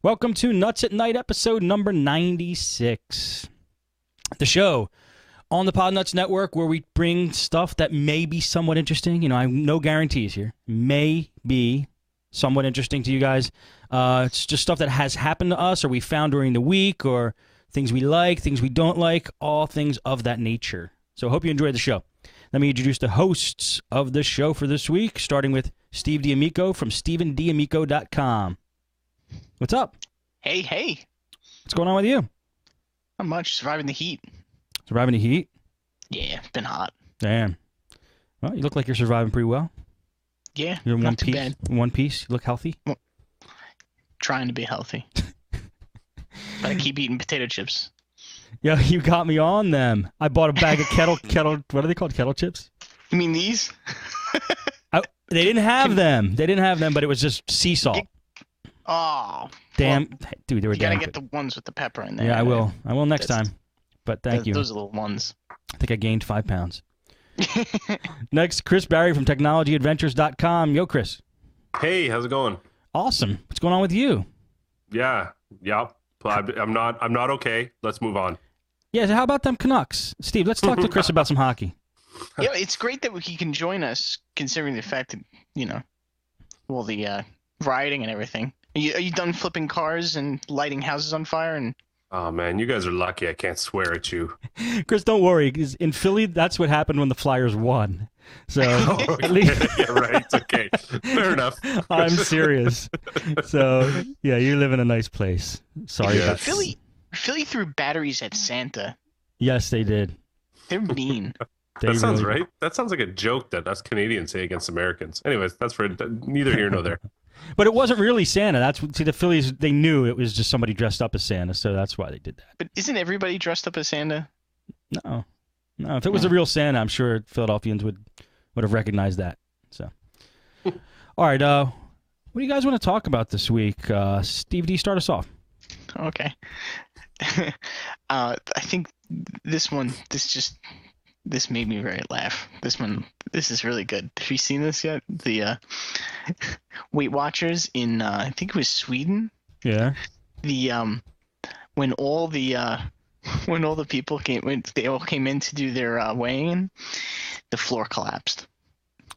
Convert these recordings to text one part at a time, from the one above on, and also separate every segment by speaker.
Speaker 1: Welcome to Nutz at Night, episode number 96. The show on the Podnutz Network where we bring stuff that may be somewhat interesting. You know, I have no guarantees here. May be somewhat interesting to you guys. It's just stuff that has happened to us or we found during the week or things we like, things we don't like, all things of that nature. So I hope you enjoyed the show. Let me introduce the hosts of the show for this week, starting with Steve D'Amico from StephenD'Amico.com. What's up?
Speaker 2: Hey.
Speaker 1: What's going on with you?
Speaker 2: Not much. Surviving the heat.
Speaker 1: Surviving the heat?
Speaker 2: Yeah, it's been hot.
Speaker 1: Damn. Well, you look like you're surviving pretty well.
Speaker 2: Yeah,
Speaker 1: You're in
Speaker 2: not
Speaker 1: one
Speaker 2: too
Speaker 1: piece.
Speaker 2: bad.
Speaker 1: In one piece. You look healthy.
Speaker 2: Trying to be healthy. But I keep eating potato chips.
Speaker 1: Yeah, you got me on them. I bought a bag of kettle. What are they called? Kettle chips?
Speaker 2: You mean these?
Speaker 1: They didn't have them. They didn't have them, but it was just sea salt.
Speaker 2: Oh.
Speaker 1: Damn,
Speaker 2: well,
Speaker 1: dude, they were
Speaker 2: you gotta
Speaker 1: damn
Speaker 2: get
Speaker 1: good.
Speaker 2: the ones with the pepper in there.
Speaker 1: Yeah, I will. I will next time. But thank you.
Speaker 2: Those are the ones.
Speaker 1: I think I gained 5 pounds. Next, Chris Barry from TechnologyAdventures.com. Yo, Chris.
Speaker 3: Hey, how's it going?
Speaker 1: Awesome. What's going on with you?
Speaker 3: Yeah. I'm not okay. Let's move on.
Speaker 1: Yeah, so how about them Canucks? Steve, let's talk to Chris about some hockey.
Speaker 2: Yeah, it's great that he can join us, considering the fact that, you know, well, the rioting and everything. Are you done flipping cars and lighting houses on fire? And
Speaker 3: Oh, man, you guys are lucky I can't swear at you.
Speaker 1: Chris, don't worry. 'Cause in Philly, that's what happened when the Flyers won. So at least...
Speaker 3: Yeah, right. Okay. Fair enough.
Speaker 1: I'm serious. So, yeah, you live in a nice place. Sorry
Speaker 3: Yeah.
Speaker 1: about
Speaker 2: Philly threw batteries at Santa.
Speaker 1: Yes, they did.
Speaker 2: They're mean.
Speaker 1: They
Speaker 3: That sounds
Speaker 1: really-
Speaker 3: right. That sounds like a joke that us Canadians say against Americans. Anyways, that's for neither here nor there.
Speaker 1: But it wasn't really Santa. See, the Phillies, they knew it was just somebody dressed up as Santa, so that's why they did that.
Speaker 2: But isn't everybody dressed up as Santa?
Speaker 1: No. If it was a real Santa, I'm sure Philadelphians would have recognized that. So, all right. What do you guys want to talk about this week? Steve D, start us off.
Speaker 2: Okay. I think this made me very laugh. This is really good. Have you seen this yet? The Weight Watchers in I think it was Sweden.
Speaker 1: Yeah.
Speaker 2: The when all the people they all came in to do their weighing, the floor collapsed.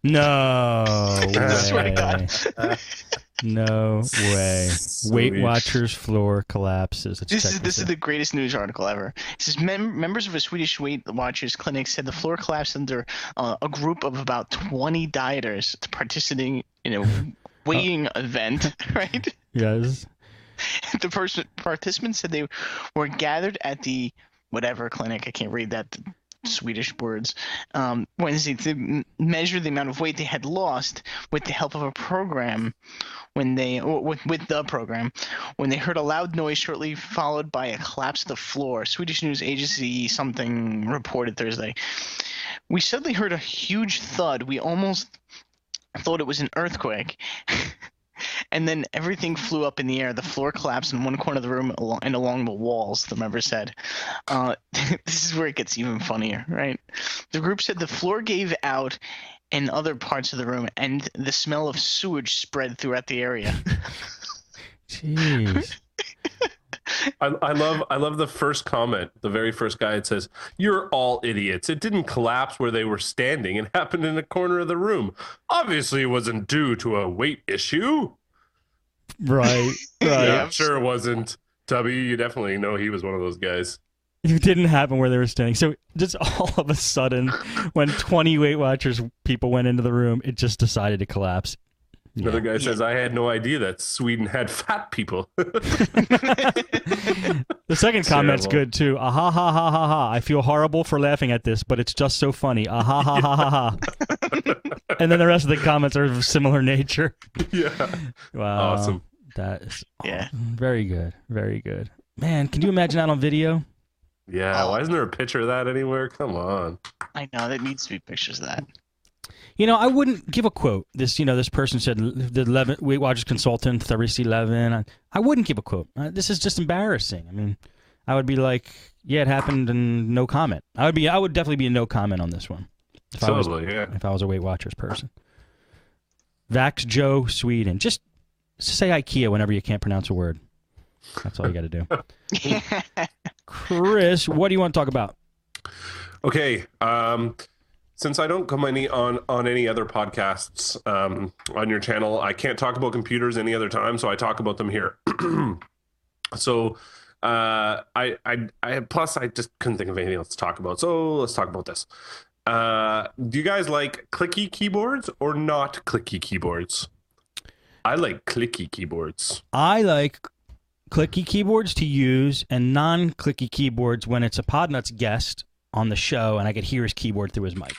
Speaker 1: No
Speaker 2: I swear to
Speaker 1: way.
Speaker 2: God.
Speaker 1: No way. Weight Watchers floor collapses.
Speaker 2: This is the greatest news article ever. It says members of a Swedish Weight Watchers clinic said the floor collapsed under a group of about 20 dieters participating in a weighing event, right?
Speaker 1: Yes.
Speaker 2: The participants said they were gathered at the whatever clinic. I can't read that Swedish words. Wednesday to measure the amount of weight they had lost with the help of a program. With the program, when they heard a loud noise shortly followed by a collapse of the floor, Swedish news agency something reported Thursday. We suddenly heard a huge thud. We almost thought it was an earthquake. And then everything flew up in the air. The floor collapsed in one corner of the room and along the walls, the member said. This is where it gets even funnier, right? The group said the floor gave out in other parts of the room, and the smell of sewage spread throughout the area.
Speaker 1: Jeez.
Speaker 3: I love the first comment. The very first guy, it says, "You're all idiots. It didn't collapse where they were standing. It happened in a corner of the room. Obviously, it wasn't due to a weight issue."
Speaker 1: Right.
Speaker 3: Yeah, I'm sure it wasn't. Tubby, you definitely know he was one of those guys.
Speaker 1: It didn't happen where they were standing. So just all of a sudden, when 20 Weight Watchers people went into the room, it just decided to collapse.
Speaker 3: Another guy says, "I had no idea that Sweden had fat people."
Speaker 1: The second comment's good too. Ah ha ha ha ha ha. I feel horrible for laughing at this, but it's just so funny. Ah ha ha ha ha ha. And then the rest of the comments are of similar nature.
Speaker 3: Yeah.
Speaker 1: Wow.
Speaker 3: Awesome.
Speaker 1: That is
Speaker 2: Yeah.
Speaker 1: very good. Very good. Man, can you imagine that on video?
Speaker 3: Yeah, why isn't there a picture of that anywhere? Come on.
Speaker 2: I know, there needs to be pictures of that.
Speaker 1: You know, I wouldn't give a quote. This person said, the Weight Watchers consultant, 30C11. I wouldn't give a quote. This is just embarrassing. I mean, I would be like, yeah, it happened and no comment. I would definitely be a no comment on this one. If I was a Weight Watchers person. Vax Joe Sweden. Just say IKEA whenever you can't pronounce a word. That's all you got to do. Chris, what do you want to talk about?
Speaker 3: Okay. Since I don't come on any other podcasts on your channel, I can't talk about computers any other time, so I talk about them here. So I plus I just couldn't think of anything else to talk about. So let's talk about this. Do you guys like clicky keyboards or not clicky keyboards? I like clicky keyboards.
Speaker 1: I like clicky keyboards to use and non-clicky keyboards when it's a Podnutz guest on the show and I could hear his keyboard through his mic.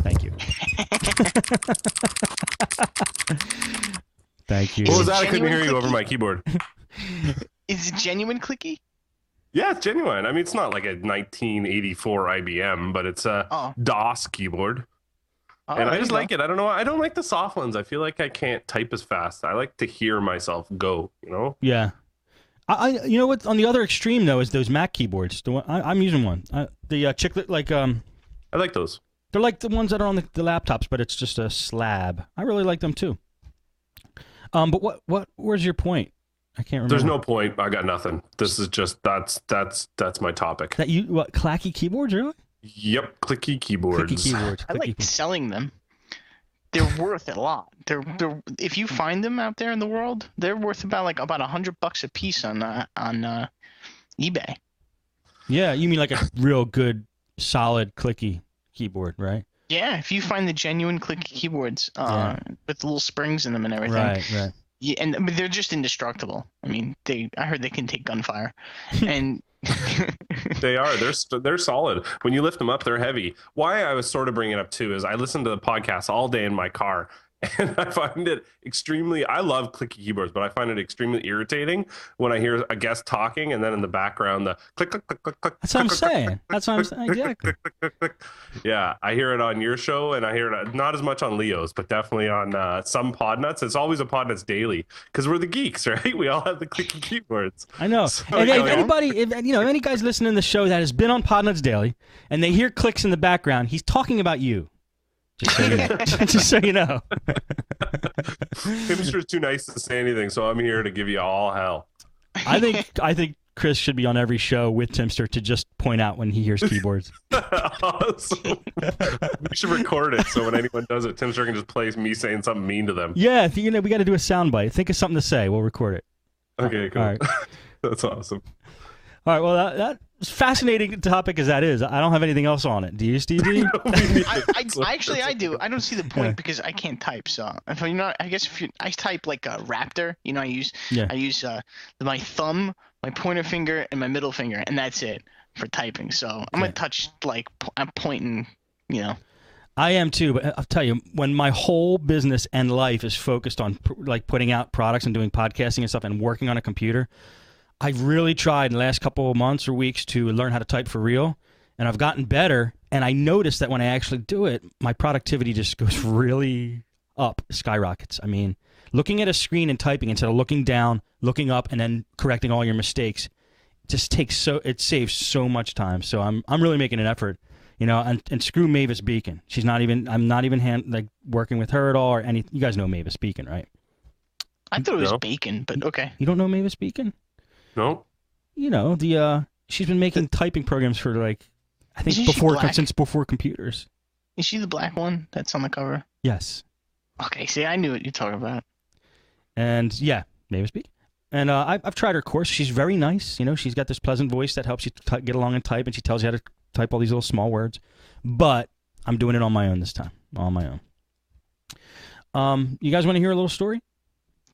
Speaker 1: Thank you. Thank you.
Speaker 3: What was that? I couldn't hear you over my keyboard.
Speaker 2: Is it genuine clicky?
Speaker 3: Yeah, it's genuine. I mean, it's not like a 1984 IBM, but it's a DOS keyboard.
Speaker 2: Oh,
Speaker 3: and I just like it. I don't know. I don't like the soft ones. I feel like I can't type as fast. I like to hear myself go, you know?
Speaker 1: Yeah. You know what? On the other extreme, though, is those Mac keyboards. The one, I'm using one. The chiclet, like...
Speaker 3: I like those.
Speaker 1: They're like the ones that are on the laptops, but it's just a slab. I really like them, too. But where's your point? I can't remember.
Speaker 3: There's no point. I got nothing. This is just, that's my topic.
Speaker 1: That you, what, clacky keyboards, really?
Speaker 3: Yep, clicky keyboards.
Speaker 1: Clicky keyboards.
Speaker 2: I like selling them. They're worth a lot. They're if you find them out there in the world, they're worth about $100 a piece on eBay.
Speaker 1: Yeah, you mean like a real good, solid clicky keyboard, right?
Speaker 2: Yeah, if you find the genuine clicky keyboards with little springs in them and everything.
Speaker 1: Right.
Speaker 2: Yeah, and they're just indestructible. I mean, I heard they can take gunfire, and
Speaker 3: they are. They're solid. When you lift them up, they're heavy. Why I was sort of bringing it up too is I listen to the podcast all day in my car, and I find it extremely. I love clicky keyboards, but I find it extremely irritating when I hear a guest talking, and then in the background the click click click click click.
Speaker 1: That's what I'm saying. That's what I'm saying. Exactly.
Speaker 3: Yeah, I hear it on your show, and I hear it not as much on Leo's, but definitely on some Podnutz. It's always a Podnutz daily because we're the geeks, right? We all have the clicky keyboards.
Speaker 1: I know.
Speaker 3: So,
Speaker 1: and if any guys listening to the show that has been on Podnutz Daily, and they hear clicks in the background, he's talking about you. Just so you know.
Speaker 3: Timster's too nice to say anything, so I'm here to give you all hell.
Speaker 1: I think Chris should be on every show with Timster to just point out when he hears keyboards.
Speaker 3: Awesome. We should record it so when anyone does it, Timster can just play me saying something mean to them.
Speaker 1: Yeah, we got to do a soundbite. Think of something to say. We'll record it.
Speaker 3: Okay, cool.
Speaker 1: All right.
Speaker 3: That's awesome.
Speaker 1: All right, well, that's fascinating topic as that is. I don't have anything else on it. Do you, Stevie?
Speaker 2: I do. I don't see the point because I can't type. So if you're not, I guess I type like a raptor. You know, I use my thumb, my pointer finger, and my middle finger, and that's it for typing. So I'm gonna touch I'm pointing. You know.
Speaker 1: I am too, but I'll tell you, when my whole business and life is focused on like putting out products and doing podcasting and stuff and working on a computer, I've really tried in the last couple of months or weeks to learn how to type for real, and I've gotten better, and I noticed that when I actually do it, my productivity just goes really up, skyrockets. I mean, looking at a screen and typing instead of looking down, looking up, and then correcting all your mistakes, it saves so much time. So I'm really making an effort, you know, and screw Mavis Beacon. I'm not even working with her at all or any. You guys know Mavis Beacon, right?
Speaker 2: I thought it was bacon, but okay.
Speaker 1: You don't know Mavis Beacon?
Speaker 3: No.
Speaker 1: You know, she's been making typing programs for I think since before computers.
Speaker 2: Is she the black one that's on the cover?
Speaker 1: Yes.
Speaker 2: Okay, see, I knew what you're talking about.
Speaker 1: And yeah, Mavis Beacon. And I've tried her course. She's very nice. You know, she's got this pleasant voice that helps you get along and type, and she tells you how to type all these little small words. But I'm doing it on my own this time. On my own. You guys want to hear a little story?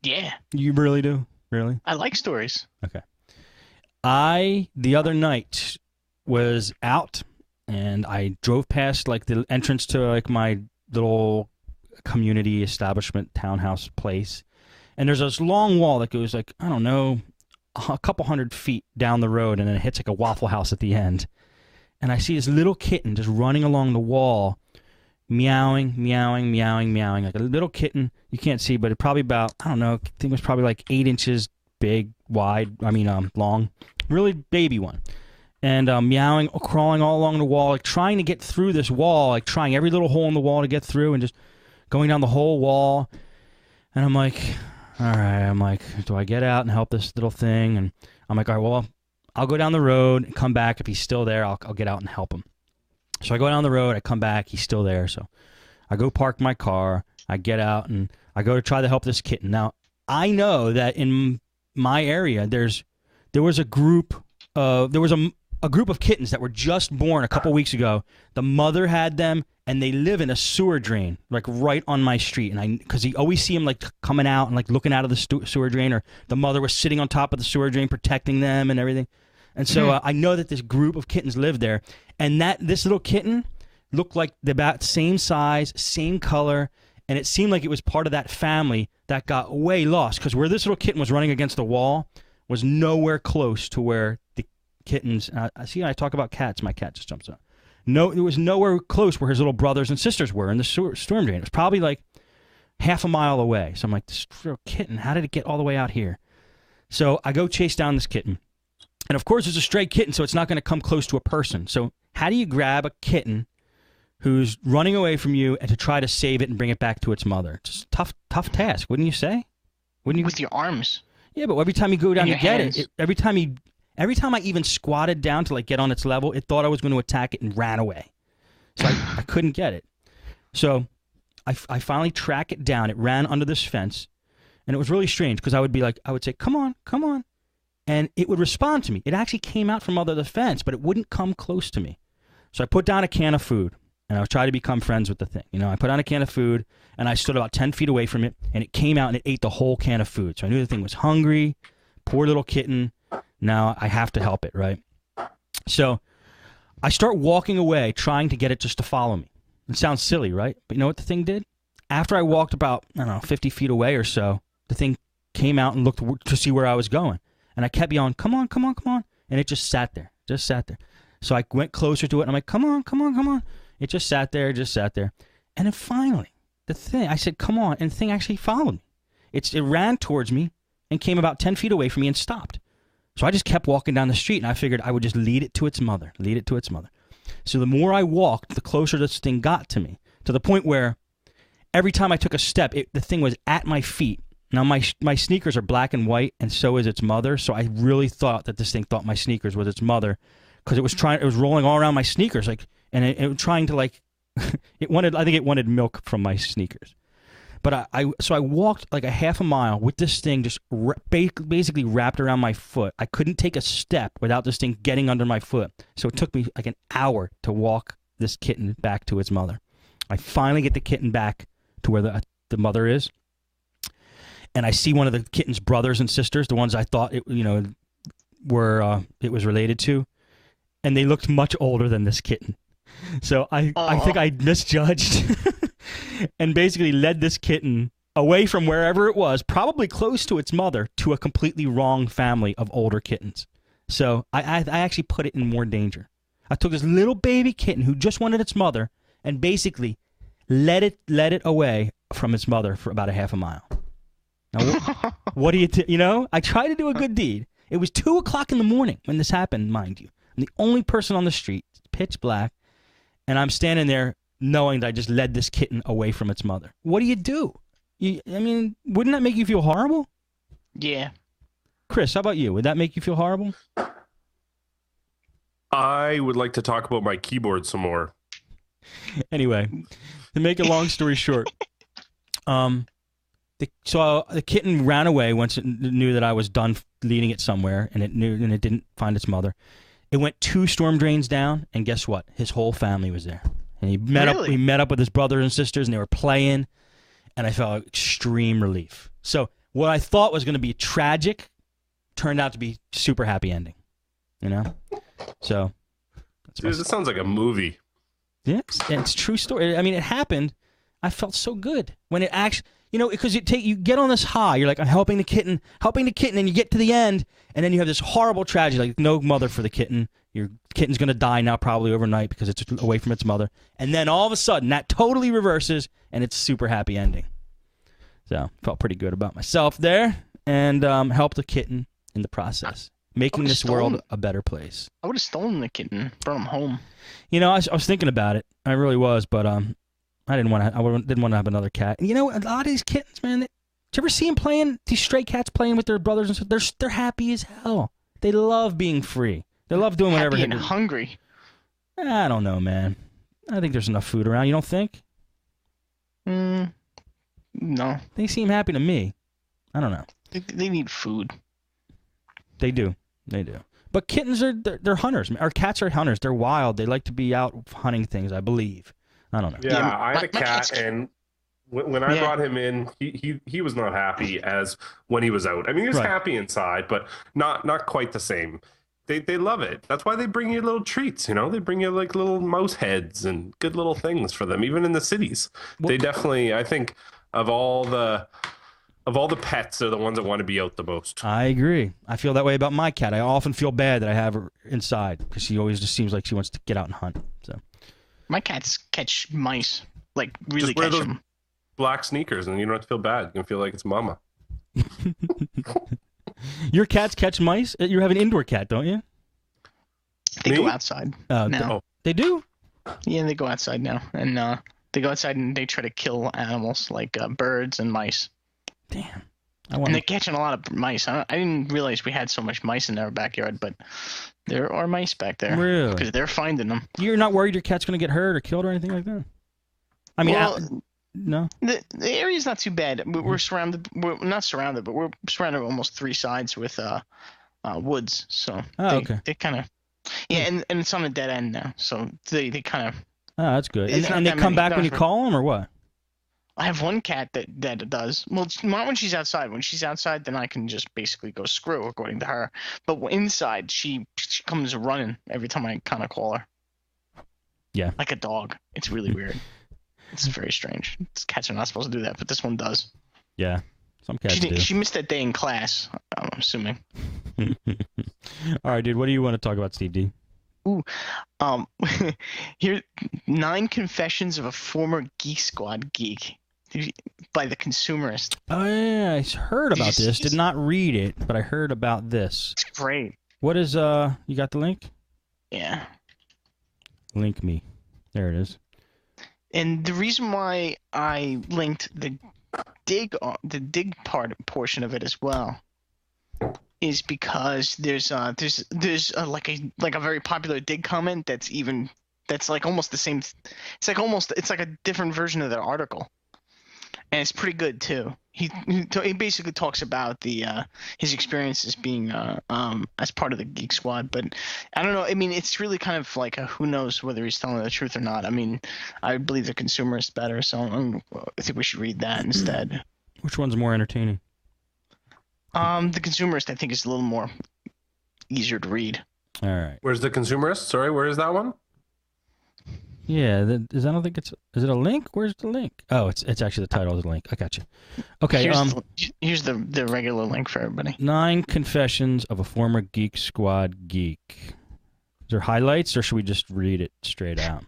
Speaker 2: Yeah.
Speaker 1: You really do? Really?
Speaker 2: I like stories.
Speaker 1: Okay. The other night, was out, and I drove past, the entrance to, my little community establishment townhouse place, and there's this long wall that goes, I don't know, a couple 100 feet down the road, and then it hits, a Waffle House at the end. And I see this little kitten just running along the wall, meowing, meowing, meowing, meowing, like a little kitten. You can't see, but it probably about, I don't know, I think it was probably 8 inches long, really baby one. And meowing, crawling all along the wall, trying to get through this wall, trying every little hole in the wall to get through and just going down the whole wall. And I'm like, all right. I'm like, do I get out and help this little thing? And I'm like, all right, well, I'll go down the road and come back. If he's still there, I'll get out and help him. So I go down the road. I come back. He's still there. So I go park my car. I get out and I go to try to help this kitten. Now, I know that in my area, there was a group of kittens that were just born a couple weeks ago. The mother had them, and they live in a sewer drain, like right on my street. And because you always see them like coming out and like looking out of the sewer drain, or the mother was sitting on top of the sewer drain protecting them and everything. And so I know that this group of kittens lived there, and that this little kitten looked like about same size, same color, and it seemed like it was part of that family that got way lost, because where this little kitten was running against the wall was nowhere close to where the kittens. I see. I talk about cats. My cat just jumps up. No, it was nowhere close where his little brothers and sisters were in the storm drain. It was probably like half a mile away. So I'm like, this little kitten, how did it get all the way out here? So I go chase down this kitten. And of course, it's a stray kitten, so it's not going to come close to a person. So how do you grab a kitten who's running away from you and to try to save it and bring it back to its mother? Just tough task, wouldn't you say? Wouldn't you?
Speaker 2: With your arms.
Speaker 1: Yeah, but every time you go down to get
Speaker 2: hands.
Speaker 1: it, every time I even squatted down to like get on its level, it thought I was going to attack it and ran away. So I couldn't get it. So I finally track it down. It ran under this fence, and it was really strange because I would say, come on, come on. And it would respond to me. It actually came out from under the fence, but it wouldn't come close to me. So I put down a can of food, and I was trying to become friends with the thing. You know, I put down a can of food, and I stood about 10 feet away from it, and it came out and it ate the whole can of food. So I knew the thing was hungry. Poor little kitten. Now I have to help it, right? So I start walking away, trying to get it just to follow me. It sounds silly, right? But you know what the thing did? After I walked about, 50 feet away or so, the thing came out and looked to see where I was going. And I kept yelling, come on, come on, come on. And it just sat there. So I went closer to it, and I'm like, come on, come on, come on. It just sat there. And then finally, I said, come on. And the thing actually followed me. It ran towards me and came about 10 feet away from me and stopped. So I just kept walking down the street, and I figured I would just lead it to its mother. So the more I walked, the closer this thing got to me, to the point where every time I took a step, the thing was at my feet. Now, my sneakers are black and white, and so is its mother, so I really thought that this thing thought my sneakers was its mother, because it was rolling all around my sneakers, and it was trying to, I think it wanted milk from my sneakers. But so I walked like a half a mile with this thing just basically wrapped around my foot. I couldn't take a step without this thing getting under my foot, so it took me like an hour to walk this kitten back to its mother. I finally get the kitten back to where the mother is. And I see one of the kitten's brothers and sisters, the ones I thought it was related to, and they looked much older than this kitten. So I think I misjudged and basically led this kitten away from wherever it was, probably close to its mother, to a completely wrong family of older kittens. So I actually put it in more danger. I took this little baby kitten who just wanted its mother and basically led it away from its mother for about a half a mile. Now, what do you I tried to do a good deed. It was 2 o'clock in the morning when this happened, mind you. I'm the only person on the street. It's pitch black. And I'm standing there knowing that I just led this kitten away from its mother. What do you do? Wouldn't that make you feel horrible?
Speaker 2: Yeah.
Speaker 1: Chris, how about you? Would that make you feel horrible?
Speaker 3: I would like to talk about my keyboard some more.
Speaker 1: Anyway, to make a long story short, the kitten ran away once it knew that I was done leading it somewhere, and it didn't find its mother. It went 2 storm drains down, and guess what? His whole family was there. And he met up with his brothers and sisters, and they were playing, and I felt extreme relief. So what I thought was going to be tragic turned out to be super happy ending. So
Speaker 3: Dude, this sounds like a movie.
Speaker 1: Yeah, it's a true story. I mean, it happened. I felt so good when it actually, because you get on this high. You're like, I'm helping the kitten, and you get to the end, and then you have this horrible tragedy, like no mother for the kitten. Your kitten's going to die now probably overnight because it's away from its mother. And then all of a sudden, that totally reverses, and it's a super happy ending. So, felt pretty good about myself there, and helped the kitten in the process, making this world a better place.
Speaker 2: I would have stolen the kitten, brought him home.
Speaker 1: I was thinking about it. I really was, but I didn't want to have another cat. And a lot of these kittens, man, Did you ever see them playing? These stray cats playing with their brothers and sisters. They're happy as hell. They love being free. They love doing whatever.
Speaker 2: Happy and hungry.
Speaker 1: I don't know, man. I think there's enough food around. You don't think?
Speaker 2: No.
Speaker 1: They seem happy to me. I don't know.
Speaker 2: They need food.
Speaker 1: They do. They do. But kittens they're hunters. Or cats are hunters. They're wild. They like to be out hunting things, I believe. I don't know.
Speaker 3: Yeah, I had a cat, and when I brought him in, he was not happy as when he was out. I mean, he was happy inside, but not quite the same. They love it. That's why they bring you little treats, you know? They bring you like little mouse heads and good little things for them, even in the cities. They definitely, I think, of all the pets, they're the ones that want to be out the most.
Speaker 1: I agree. I feel that way about my cat. I often feel bad that I have her inside because she always just seems like she wants to get out and hunt. So
Speaker 2: my cats catch mice, like really
Speaker 3: just wear
Speaker 2: catch
Speaker 3: those
Speaker 2: them.
Speaker 3: Black sneakers, and you don't have to feel bad. You can feel like it's mama.
Speaker 1: Your cats catch mice? You have an indoor cat, don't you?
Speaker 2: They go outside now.
Speaker 1: They do?
Speaker 2: Yeah, they go outside now, and they go outside and they try to kill animals like birds and mice.
Speaker 1: Damn.
Speaker 2: And they're catching a lot of mice. I didn't realize we had so much mice in our backyard, but there are mice back there.
Speaker 1: Really?
Speaker 2: Because they're finding them.
Speaker 1: You're not worried your cat's going to get hurt or killed or anything like that? I mean, no.
Speaker 2: The area's not too bad. We're surrounded. We're not surrounded, but we're surrounded almost three sides with woods. So they kind of and it's on a dead end now. So they kind of.
Speaker 1: Oh, that's good. And they come back when you call them, or what?
Speaker 2: I have one cat that does. Well, not when she's outside. When she's outside, then I can just basically go screw, according to her. But inside, she comes running every time I kind of call her.
Speaker 1: Yeah.
Speaker 2: Like a dog. It's really weird. It's very strange. Cats are not supposed to do that, but this one does.
Speaker 1: Yeah. Some cats do.
Speaker 2: She missed that day in class, I'm assuming.
Speaker 1: All right, dude. What do you want to talk about, Steve D?
Speaker 2: Ooh. Here, 9 confessions of a former Geek Squad geek by The Consumerist.
Speaker 1: Oh, yeah. I heard about this. Did not read it, but I heard about this.
Speaker 2: It's great.
Speaker 1: What is, you got the link?
Speaker 2: Yeah.
Speaker 1: Link me. There it is.
Speaker 2: And the reason why I linked the dig portion of it as well is because there's like a very popular dig comment that's like almost the same. It's like a different version of the article, and it's pretty good too. He basically talks about his experiences being as part of the Geek Squad, but I don't know. I mean, it's really kind of like who knows whether he's telling the truth or not. I mean, I believe The Consumerist better, so I think we should read that instead.
Speaker 1: Which one's more entertaining?
Speaker 2: The Consumerist, I think, is a little more easier to read.
Speaker 1: All right.
Speaker 3: Where's The Consumerist? Sorry, where is that one?
Speaker 1: Yeah, I don't think it's. Is it a link? Where's the link? Oh, it's actually the title of the link. I got you. Okay.
Speaker 2: Here's the regular link for everybody. 9
Speaker 1: confessions of a former Geek Squad geek. Is there highlights, or should we just read it straight out?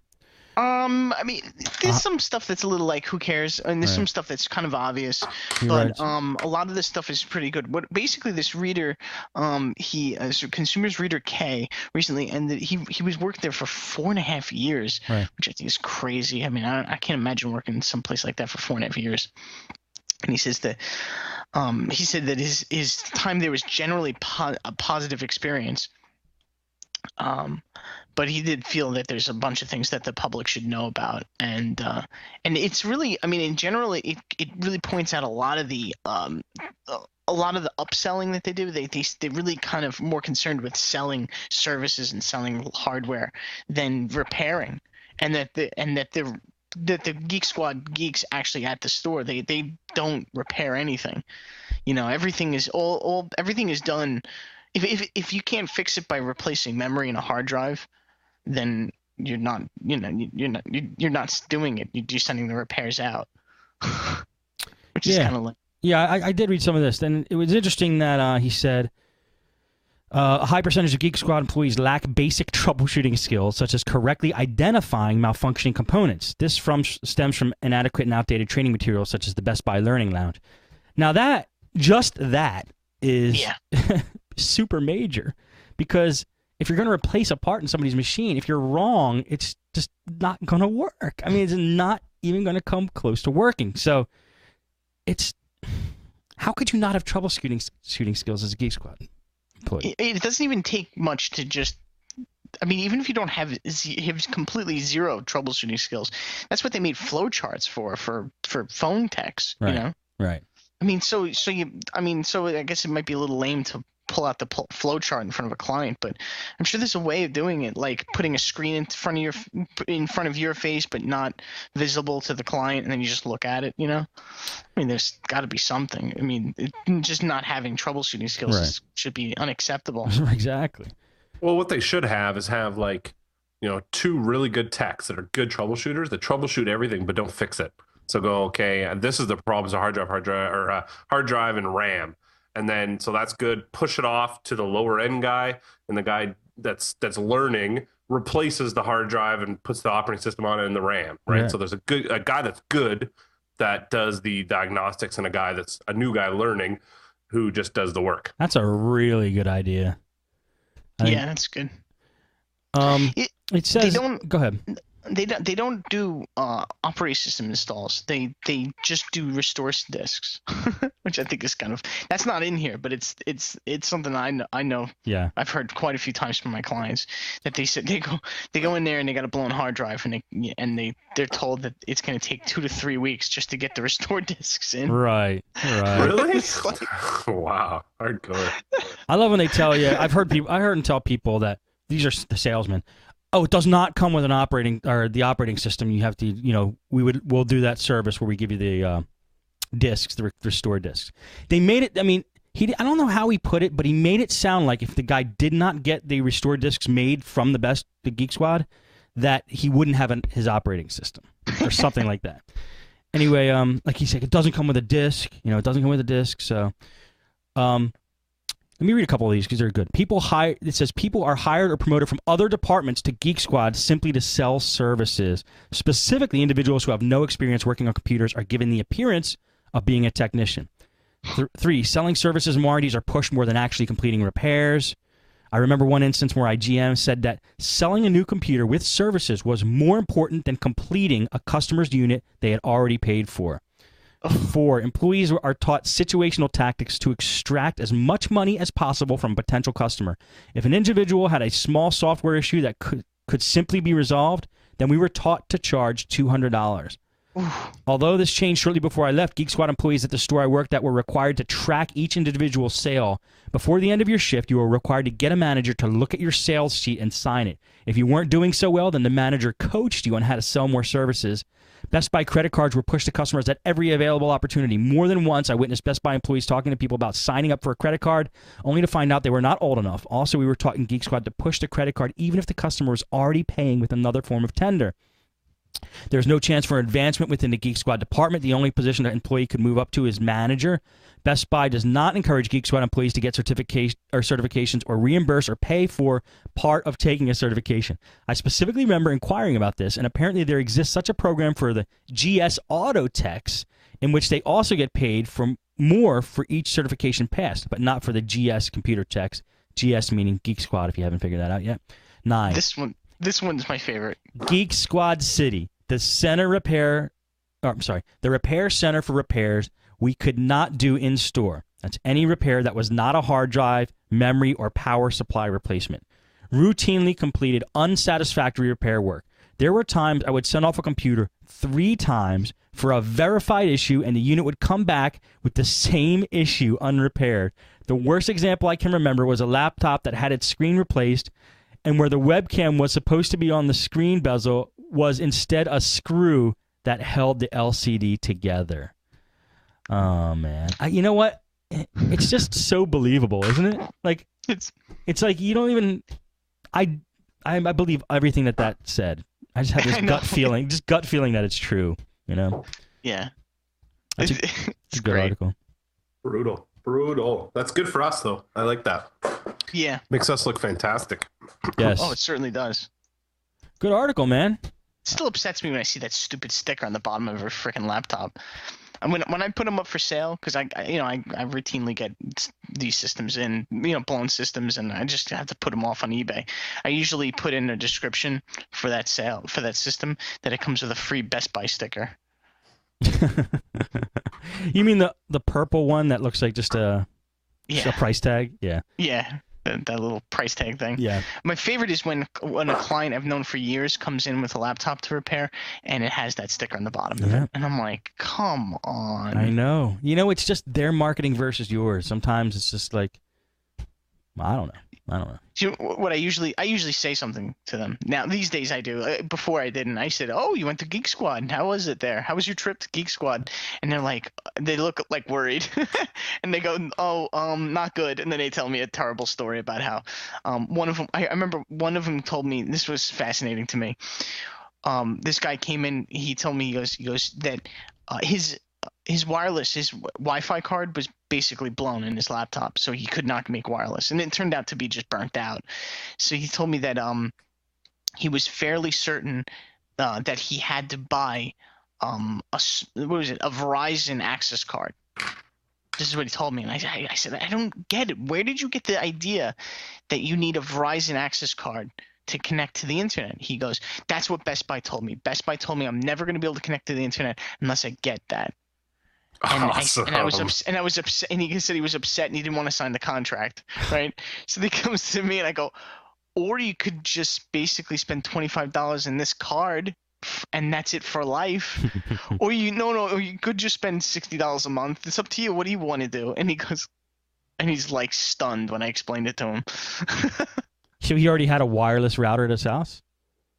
Speaker 2: I mean, there's some stuff that's a little like who cares, and there's some stuff that's kind of obvious, but a lot of this stuff is pretty good. What basically this reader, Consumers Reader K recently, and he was working there for 4.5 years, which I think is crazy. I mean, I can't imagine working someplace like that for 4.5 years. And he says that he said that his time there was generally a positive experience. But he did feel that there's a bunch of things that the public should know about, and it's really, I mean, in general, it really points out a lot of the upselling that they do. They really kind of more concerned with selling services and selling hardware than repairing, and that the Geek Squad geeks actually at the store, they don't repair anything. You know, everything is everything is done. If you can't fix it by replacing memory in a hard drive, then you're not doing it. You're sending the repairs out, which is kind of like.
Speaker 1: Yeah, I did read some of this, and it was interesting that he said a high percentage of Geek Squad employees lack basic troubleshooting skills, such as correctly identifying malfunctioning components. This stems from inadequate and outdated training materials, such as the Best Buy Learning Lounge. Now that is super major, because if you're going to replace a part in somebody's machine, if you're wrong, it's just not going to work. I mean, it's not even going to come close to working. So it's How could you not have troubleshooting skills as a Geek Squad employee?
Speaker 2: It doesn't even take much to just. I mean, even if you don't have completely zero troubleshooting skills, that's what they made flowcharts for phone techs.
Speaker 1: Right.
Speaker 2: You know.
Speaker 1: Right.
Speaker 2: I mean, so I guess it might be a little lame to pull out the flowchart in front of a client, but I'm sure there's a way of doing it, like putting a screen in front of your face, but not visible to the client, and then you just look at it. You know, I mean, there's got to be something. I mean, just not having troubleshooting skills should be unacceptable.
Speaker 1: Exactly.
Speaker 3: Well, what they should have is have like, two really good techs that are good troubleshooters that troubleshoot everything but don't fix it. So go, okay, and this is the problems of hard drive and RAM. And then, so that's good. Push it off to the lower end guy, and the guy that's learning replaces the hard drive and puts the operating system on it and the RAM, right? So there's a guy that's good that does the diagnostics, and a guy that's a new guy learning who just does the work.
Speaker 1: That's a really good idea.
Speaker 2: Yeah, that's good.
Speaker 1: It says. Go ahead.
Speaker 2: They don't do operating system installs. They just do restore disks, which I think is that's not in here, but it's something I know.
Speaker 1: Yeah.
Speaker 2: I've heard quite a few times from my clients that they said they go in there and they got a blown hard drive, and they're told that it's going to take 2 to 3 weeks just to get the restore disks in.
Speaker 1: Right.
Speaker 3: Really? Wow, hardcore.
Speaker 1: I love when they tell you. I heard them tell people that these are the salesmen. Oh, it does not come with the operating system. You have to, we'll do that service where we give you the disks, the restore disks. They made it. I mean, I don't know how he put it, but he made it sound like if the guy did not get the restore disks made from the Geek Squad, that he wouldn't have his operating system or something like that. Anyway, like he said, it doesn't come with a disk. It doesn't come with a disk. So, let me read a couple of these because they're good. It says people are hired or promoted from other departments to Geek Squad simply to sell services. Specifically, individuals who have no experience working on computers are given the appearance of being a technician. 3, selling services and warranties are pushed more than actually completing repairs. I remember one instance where IGM said that selling a new computer with services was more important than completing a customer's unit they had already paid for. 4, employees are taught situational tactics to extract as much money as possible from a potential customer. If an individual had a small software issue that could simply be resolved, then we were taught to charge $200. Although this changed shortly before I left, Geek Squad employees at the store I worked at were required to track each individual sale. Before the end of your shift, you were required to get a manager to look at your sales sheet and sign it. If you weren't doing so well, then the manager coached you on how to sell more services. Best Buy credit cards were pushed to customers at every available opportunity. More than once, I witnessed Best Buy employees talking to people about signing up for a credit card, only to find out they were not old enough. Also, we were taught in Geek Squad to push the credit card even if the customer was already paying with another form of tender. There's no chance for advancement within the Geek Squad department. The only position an employee could move up to is manager. Best Buy does not encourage Geek Squad employees to get certifications or reimburse or pay for part of taking a certification. I specifically remember inquiring about this, and apparently there exists such a program for the GS Auto Techs in which they also get paid more for each certification passed, but not for the GS Computer Techs. GS meaning Geek Squad, if you haven't figured that out yet. 9.
Speaker 2: This one's my favorite.
Speaker 1: Geek Squad City, the repair center for repairs we could not do in store. That's any repair that was not a hard drive, memory, or power supply replacement. Routinely completed unsatisfactory repair work. There were times I would send off a computer 3 times for a verified issue, and the unit would come back with the same issue unrepaired. The worst example I can remember was a laptop that had its screen replaced, and where the webcam was supposed to be on the screen bezel was instead a screw that held the LCD together. Oh, man. You know what? It's just so believable, isn't it? Like, it's like you don't even... I believe everything that said. I just have this gut feeling that it's true, you know?
Speaker 2: Yeah.
Speaker 1: That's a good article.
Speaker 3: Brutal. That's good for us, though. I like that.
Speaker 2: Yeah.
Speaker 3: Makes us look fantastic.
Speaker 1: Yes.
Speaker 2: Oh, it certainly does.
Speaker 1: Good article, man.
Speaker 2: It still upsets me when I see that stupid sticker on the bottom of a freaking laptop. And when I put them up for sale, because I routinely get these systems in, blown systems, and I just have to put them off on eBay. I usually put in a description for that system that it comes with a free Best Buy sticker.
Speaker 1: You mean the purple one that looks like just a price tag? Yeah.
Speaker 2: Yeah. That little price tag thing.
Speaker 1: Yeah.
Speaker 2: My favorite is when a client I've known for years comes in with a laptop to repair and it has that sticker on the bottom of it. And I'm like, come on.
Speaker 1: I know. You know, it's just their marketing versus yours. Sometimes it's just like, I don't know.
Speaker 2: You know, what I usually say something to them. Now these days I do. Before I didn't. I said, "Oh, you went to Geek Squad. How was it there? How was your trip to Geek Squad?" And they're like, they look like worried, and they go, "Oh, not good." And then they tell me a terrible story about how one of them. I remember one of them told me, this was fascinating to me. This guy came in. He told me he goes that his Wi-Fi card was basically blown in his laptop, so he could not make wireless, and it turned out to be just burnt out. So he told me that he was fairly certain that he had to buy a Verizon access card. This is what he told me, and I said, I don't get it. Where did you get the idea that you need a Verizon access card to connect to the internet? He goes, that's what Best Buy told me. Best Buy told me I'm never going to be able to connect to the internet unless I get that. And
Speaker 3: awesome.
Speaker 2: I was upset, and he said he was upset and he didn't want to sign the contract, right? So he comes to me and I go, or you could just basically spend $25 in this card and that's it for life. Or or you could just spend $60 a month. It's up to you. What do you want to do? And he goes, and he's like stunned when I explained it to him.
Speaker 1: So he already had a wireless router at his house?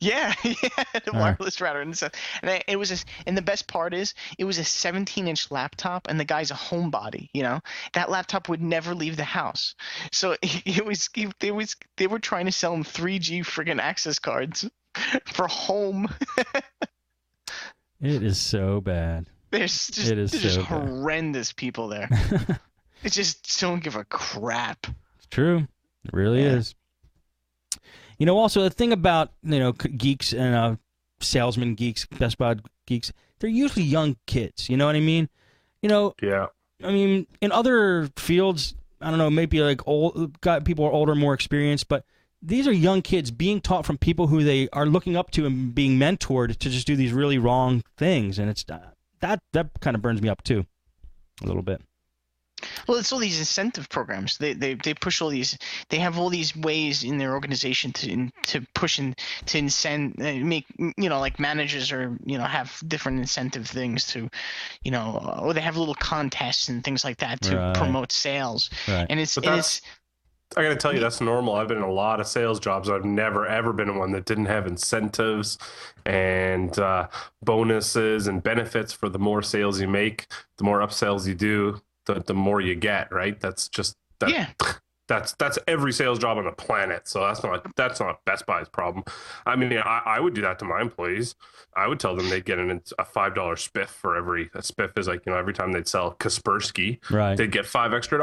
Speaker 2: Yeah, the wireless router and stuff. And it was and the best part is it was a 17-inch laptop, and the guy's a homebody. You know, that laptop would never leave the house. So they were trying to sell him 3G friggin' access cards for home.
Speaker 1: It is so bad.
Speaker 2: There's just horrendous people there. They just don't give a crap.
Speaker 1: It's true. It really is. You know, also the thing about, geeks and salesman geeks, Best Buy geeks, they're usually young kids. You know what I mean?
Speaker 3: Yeah.
Speaker 1: I mean, in other fields, I don't know, maybe like people are older, more experienced, but these are young kids being taught from people who they are looking up to and being mentored to just do these really wrong things, and it's that kind of burns me up too, a little bit.
Speaker 2: Well, it's all these incentive programs. They push all these. They have all these ways in their organization to push and to incent, make like managers or have different incentive things to, or they have little contests and things like that to promote sales.
Speaker 1: Right.
Speaker 2: And it's
Speaker 3: I got to tell you, that's normal. I've been in a lot of sales jobs. I've never, ever been in one that didn't have incentives and bonuses and benefits for the more sales you make, the more upsells you do, the more you get, right? That's just that. Yeah. That's every sales job on the planet. So that's not Best Buy's problem. I mean, I would do that to my employees. I would tell them they'd get a $5 spiff for a spiff is like, every time they'd sell Kaspersky, they'd get $5 extra.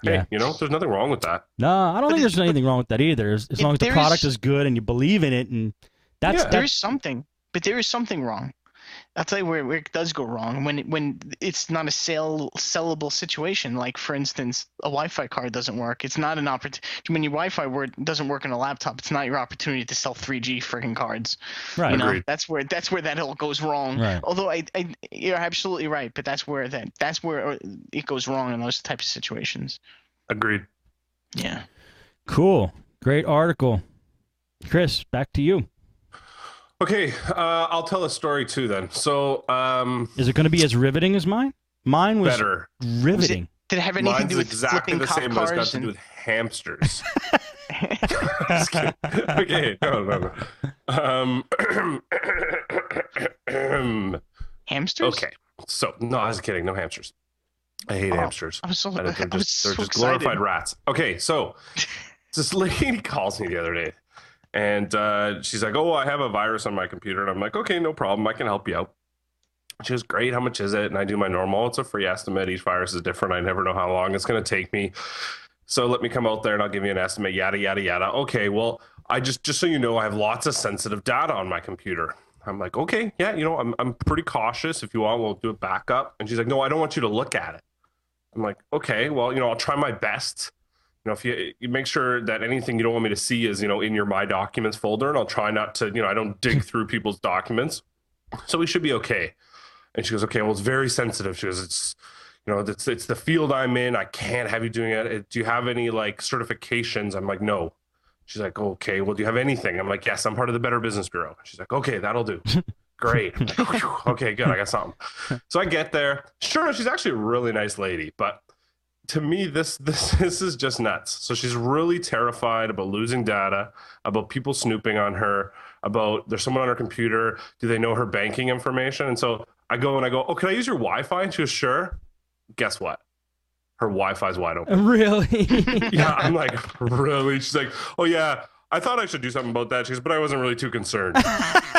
Speaker 3: Hey, there's nothing wrong with that.
Speaker 1: No, I don't think there's anything wrong with that either. As long as the product is good and you believe in it, and
Speaker 2: there is something, but there is something wrong. I'll tell you where it does go wrong when it's not a sellable situation. Like, for instance, a Wi-Fi card doesn't work. It's not an opportunity. When your Wi-Fi doesn't work on a laptop, it's not your opportunity to sell 3G freaking cards.
Speaker 1: Right.
Speaker 2: Agreed. That's where that all goes wrong.
Speaker 1: Right.
Speaker 2: Although you're absolutely right, but that's where it goes wrong in those types of situations.
Speaker 3: Agreed.
Speaker 2: Yeah.
Speaker 1: Cool. Great article. Chris, back to you.
Speaker 3: Okay, I'll tell a story too then. So,
Speaker 1: is it going to be as riveting as mine? Mine was
Speaker 3: better.
Speaker 1: Riveting.
Speaker 2: Did it have anything to do with
Speaker 3: exactly
Speaker 2: flipping
Speaker 3: the same,
Speaker 2: cop
Speaker 3: but it's got to do with hamsters. Okay, no.
Speaker 2: Hamsters?
Speaker 3: Okay, so no, I was kidding. No hamsters. I hate hamsters.
Speaker 2: They're just
Speaker 3: glorified
Speaker 2: excited.
Speaker 3: rats. Okay, so this lady calls me the other day. And she's like, oh, I have a virus on my computer. And I'm like, okay, no problem. I can help you out. She goes, great. How much is it? And I do my normal. It's a free estimate. Each virus is different. I never know how long it's going to take me. So let me come out there and I'll give you an estimate, yada, yada, yada. Okay, well, I just so you know, I have lots of sensitive data on my computer. I'm like, okay, yeah, I'm pretty cautious. If you want, we'll do a backup. And she's like, no, I don't want you to look at it. I'm like, okay, well, I'll try my best. If you make sure that anything you don't want me to see is, in your My Documents folder, and I'll try not to, I don't dig through people's documents. So we should be okay. And she goes, okay, well, it's very sensitive. She goes, it's the field I'm in. I can't have you doing it. Do you have any like certifications? I'm like, no. She's like, okay, well, do you have anything? I'm like, yes, I'm part of the Better Business Bureau. She's like, okay, that'll do. Great. I'm like, okay, good. I got something. So I get there. Sure, she's actually a really nice lady, but to me, this is just nuts. So she's really terrified about losing data, about people snooping on her, about there's someone on her computer. Do they know her banking information? And so I go, oh, can I use your Wi-Fi? And she goes, sure. Guess what? Her Wi-Fi is wide open.
Speaker 1: Really?
Speaker 3: Yeah, I'm like, really? She's like, oh yeah, I thought I should do something about that. She goes, but I wasn't really too concerned.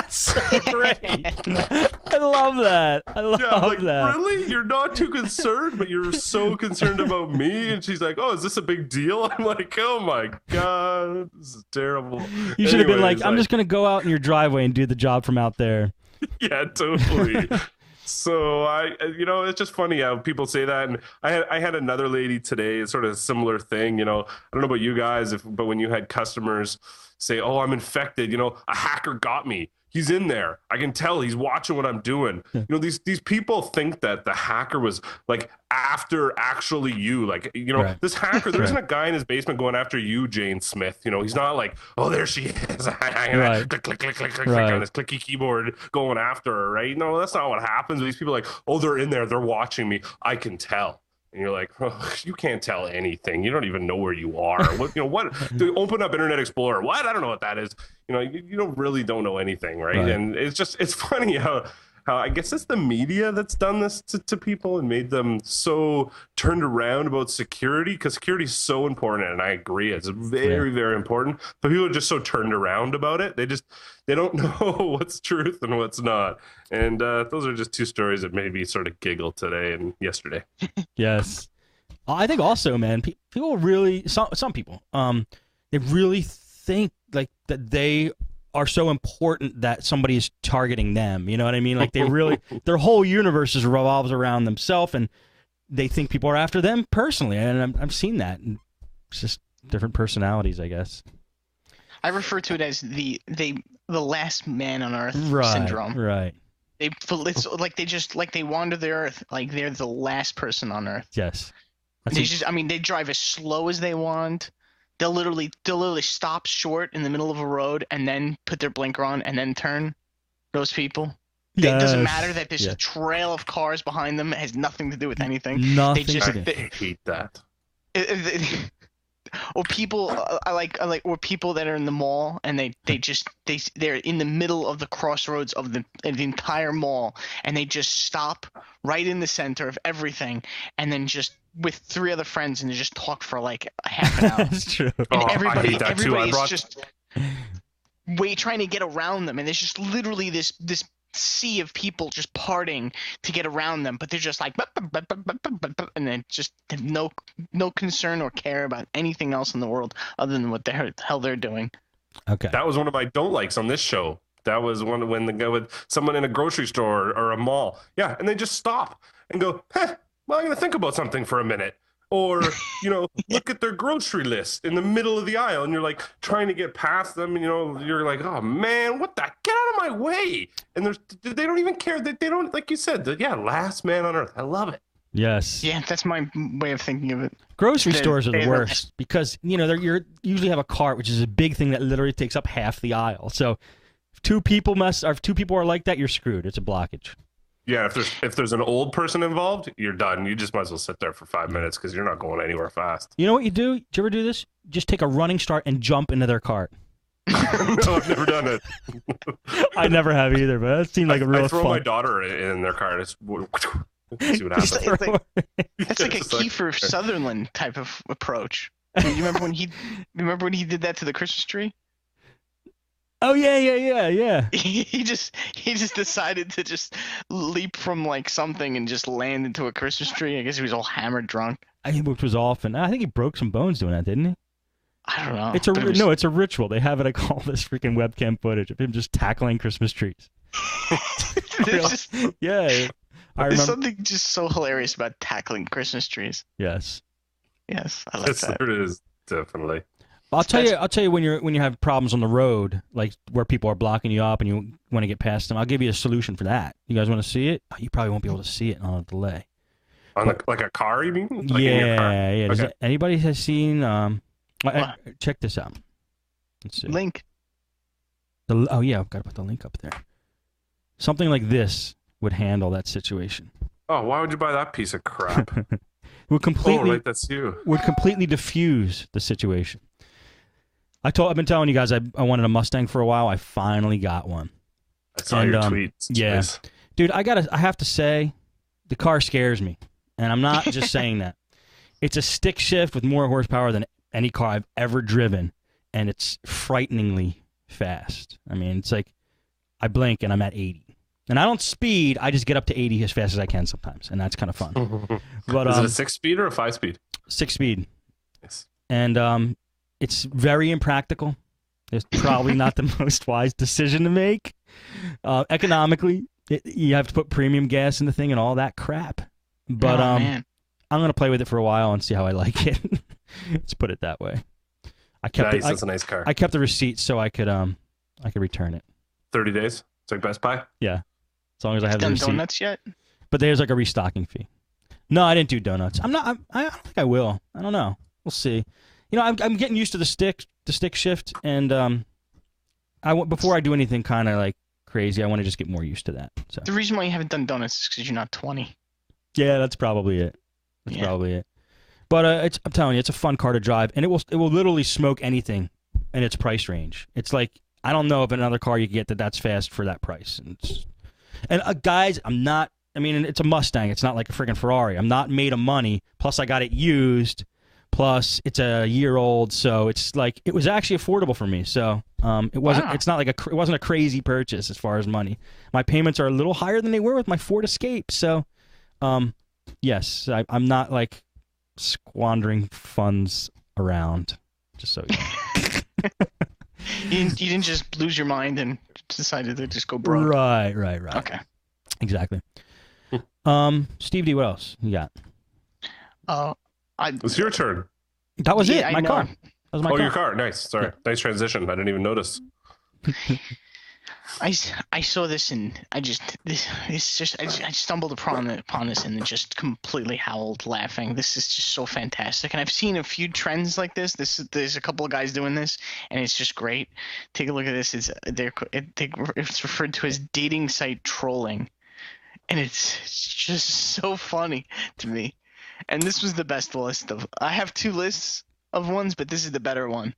Speaker 1: So great. I love that. I love that.
Speaker 3: Really? You're not too concerned, but you're so concerned about me? And she's like, oh, is this a big deal? I'm like, oh my God, this is terrible.
Speaker 1: You should have been like, I'm just going to go out in your driveway and do the job from out there.
Speaker 3: Yeah, totally. So it's just funny how people say that. And I had another lady today, sort of a similar thing. I don't know about you guys, but when you had customers say, "Oh, I'm infected," a hacker got me. He's in there. I can tell he's watching what I'm doing. These people think that the hacker was like after actually you, like,
Speaker 1: right.
Speaker 3: This hacker, there isn't a guy in his basement going after you, Jane Smith. He's not like, oh, there she is.
Speaker 1: Right.
Speaker 3: Click, click, click, click, click,
Speaker 1: Right.
Speaker 3: click on his clicky keyboard going after her, right? No, that's not what happens. These people are like, oh, they're in there. They're watching me. I can tell. And you're like, oh, you can't tell anything. You don't even know where you are. What to open up Internet Explorer? What? I don't know what that is. You don't really don't know anything, right? And it's funny how I guess it's the media that's done this to people and made them so turned around about security, because security is so important, and I agree, it's very, very important. But people are just so turned around about it. They don't know what's truth and what's not. And those are just two stories that made me sort of giggle today and yesterday.
Speaker 1: Yes. I think also, man, people really, some people, they really think like that they are so important that somebody is targeting them. You know what I mean? Like they really, their whole universe revolves around themselves, and they think people are after them personally. And I've seen that. And it's just different personalities, I guess.
Speaker 2: I refer to it as the last man on Earth syndrome.
Speaker 1: Right.
Speaker 2: It's like they wander the Earth, like they're the last person on Earth.
Speaker 1: Yes.
Speaker 2: They drive as slow as they want. They'll literally stop short in the middle of a road and then put their blinker on and then turn. Those people. Yes. It doesn't matter that there's a trail of cars behind them. It has nothing to do with anything.
Speaker 3: I hate that.
Speaker 2: Or people or people that are in the mall and they're in the middle of the crossroads of the entire mall, and they just stop right in the center of everything, and then just with three other friends, and they just talk for like a half an hour.
Speaker 1: That's true.
Speaker 2: And everybody's just trying to get around them, and there's just literally this sea of people just parting to get around them, but they're just like, and they just have no concern or care about anything else in the world other than what the hell they're doing.
Speaker 1: Okay.
Speaker 3: That was one of my don't likes on this show. That was when the guy with someone in a grocery store or a mall. Yeah. And they just stop and go, well, I'm going to think about something for a minute. Or, look at their grocery list in the middle of the aisle, and you're like trying to get past them, and you're like, oh man, what the, get out of my way. And they don't even care that they don't, like you said, last man on Earth. I love it.
Speaker 1: Yes.
Speaker 2: Yeah, that's my way of thinking of it.
Speaker 1: Grocery stores are the worst because, you usually have a cart, which is a big thing that literally takes up half the aisle. So if two people are like that, you're screwed. It's a blockage.
Speaker 3: Yeah, if there's an old person involved, you're done. You just might as well sit there for 5 minutes because you're not going anywhere fast.
Speaker 1: You know what you do? Did you ever do this? Just take a running start and jump into their cart.
Speaker 3: No, I've never done it.
Speaker 1: I never have either, but that seemed like a real fun.
Speaker 3: I throw my daughter in their cart. See what happens.
Speaker 2: That's like a Kiefer Sutherland type of approach. You remember when he did that to the Christmas tree?
Speaker 1: Oh yeah.
Speaker 2: He just decided to just leap from like something and just land into a Christmas tree. I guess he was all hammered drunk.
Speaker 1: Which was often. I think he broke some bones doing that, didn't he?
Speaker 2: I don't know.
Speaker 1: It's a ritual. They have it like all this freaking webcam footage of him just tackling Christmas trees. Yeah.
Speaker 2: There's something just so hilarious about tackling Christmas trees.
Speaker 1: Yes.
Speaker 2: Yes, I like that.
Speaker 3: There is, definitely.
Speaker 1: I'll tell you when you have problems on the road, like where people are blocking you up and you want to get past them. I'll give you a solution for that. You guys want to see it? You probably won't be able to see it on a delay.
Speaker 3: Like a car, you mean? Like
Speaker 1: yeah,
Speaker 3: in your car?
Speaker 1: yeah.
Speaker 3: Okay.
Speaker 1: Anybody has seen? Check this out. Let's see.
Speaker 2: Link.
Speaker 1: Oh yeah, I've got to put the link up there. Something like this would handle that situation.
Speaker 3: Oh, why would you buy that piece of crap?
Speaker 1: Would completely.
Speaker 3: Oh, right, that's you.
Speaker 1: Would completely diffuse the situation. I've been telling you guys I wanted a Mustang for a while. I finally got one.
Speaker 3: I saw your tweets.
Speaker 1: Yeah,
Speaker 3: nice.
Speaker 1: Dude, I have to say, the car scares me, and I'm not just saying that. It's a stick shift with more horsepower than any car I've ever driven, and it's frighteningly fast. I mean, it's like I blink and I'm at 80. And I don't speed, I just get up to 80 as fast as I can sometimes, and that's kind of fun. But
Speaker 3: is it a 6-speed or a 5-speed?
Speaker 1: 6-speed.
Speaker 3: Yes.
Speaker 1: And it's very impractical. It's probably not the most wise decision to make. Economically, you have to put premium gas in the thing and all that crap. But
Speaker 2: man.
Speaker 1: I'm going to play with it for a while and see how I like it. Let's put it that way.
Speaker 3: That's a nice car.
Speaker 1: I kept the receipt so I could return it.
Speaker 3: 30 days? It's like Best Buy?
Speaker 1: Yeah. As long as I have the receipt.
Speaker 2: Done donuts yet?
Speaker 1: But there's like a restocking fee. No, I didn't do donuts. I don't think I will. I don't know. We'll see. You know, I'm getting used to the stick shift, and before I do anything kind of like crazy, I want to just get more used to that. So
Speaker 2: The reason why you haven't done donuts is because you're not 20.
Speaker 1: yeah, that's probably it. But I'm telling you, it's a fun car to drive, and it will literally smoke anything in its price range. It's like I don't know of another car you can get that's fast for that price. And guys, it's a Mustang. It's not like a freaking Ferrari. I'm not made of money. Plus, I got it used. Plus, it's a year old, so it's like it was actually affordable for me. So it wasn't.
Speaker 2: Wow.
Speaker 1: It's not like it wasn't a crazy purchase as far as money. My payments are a little higher than they were with my Ford Escape. So, yes, I'm not like squandering funds around. Just so you know.
Speaker 2: You didn't just lose your mind and decided to just go broke.
Speaker 1: Right.
Speaker 2: Okay.
Speaker 1: Exactly. Steve D, what else you got?
Speaker 3: It's your turn.
Speaker 1: That was it.
Speaker 2: I
Speaker 1: My
Speaker 2: know.
Speaker 1: car. That was my car.
Speaker 3: Your car. Nice. Sorry.
Speaker 1: Yeah.
Speaker 3: Nice transition. I didn't even notice.
Speaker 2: I saw this and I stumbled upon this and just completely howled laughing. This is just so fantastic, and I've seen a few trends like this. There's a couple of guys doing this, and it's just great. Take a look at this. It's referred to as dating site trolling, and it's just so funny to me. And this was the best list of. I have 2 lists of ones, but this is the better one.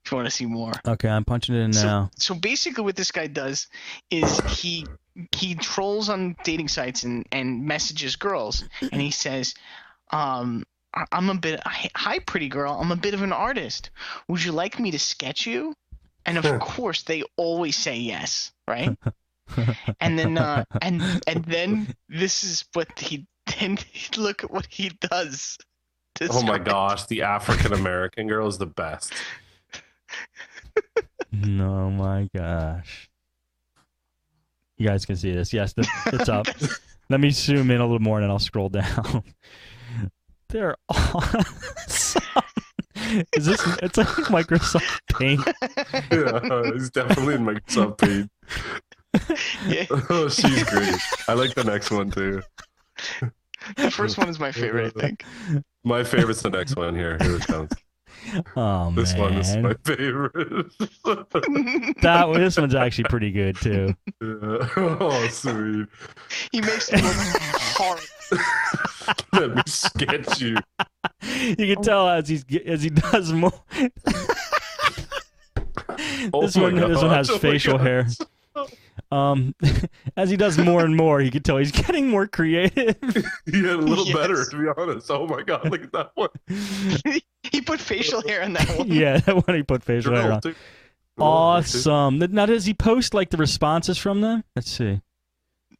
Speaker 2: If you want to see more.
Speaker 1: Okay, I'm punching it in now.
Speaker 2: So basically what this guy does is he trolls on dating sites and messages girls, and he says, hi pretty girl, I'm a bit of an artist. Would you like me to sketch you? And of course they always say yes, right? And then and then this is what look at what he does.
Speaker 3: Oh my gosh, the African American girl is the best.
Speaker 1: Oh my gosh. You guys can see this. Yes, it's up. Let me zoom in a little more and then I'll scroll down. They're awesome. It's like Microsoft Paint.
Speaker 3: Yeah, it's definitely in Microsoft Paint.
Speaker 2: Yeah.
Speaker 3: Oh, she's great. I like the next one too.
Speaker 2: The first one is my favorite, I think.
Speaker 3: My favorite's the next one here. Here it comes.
Speaker 1: Oh, man.
Speaker 3: This one is my favorite.
Speaker 1: This one's actually pretty good too.
Speaker 3: Yeah. Oh, sweet.
Speaker 2: He makes it look hard.
Speaker 3: Let me sketch you.
Speaker 1: You can tell as he does more. This one has facial hair. As he does more and more, you can tell he's getting more creative.
Speaker 3: Yeah, a little better, to be honest. Oh my god, look at that one.
Speaker 2: He put facial hair on that one.
Speaker 1: Yeah, that one he put facial hair on. Awesome. Now, does he post like the responses from them? Let's see.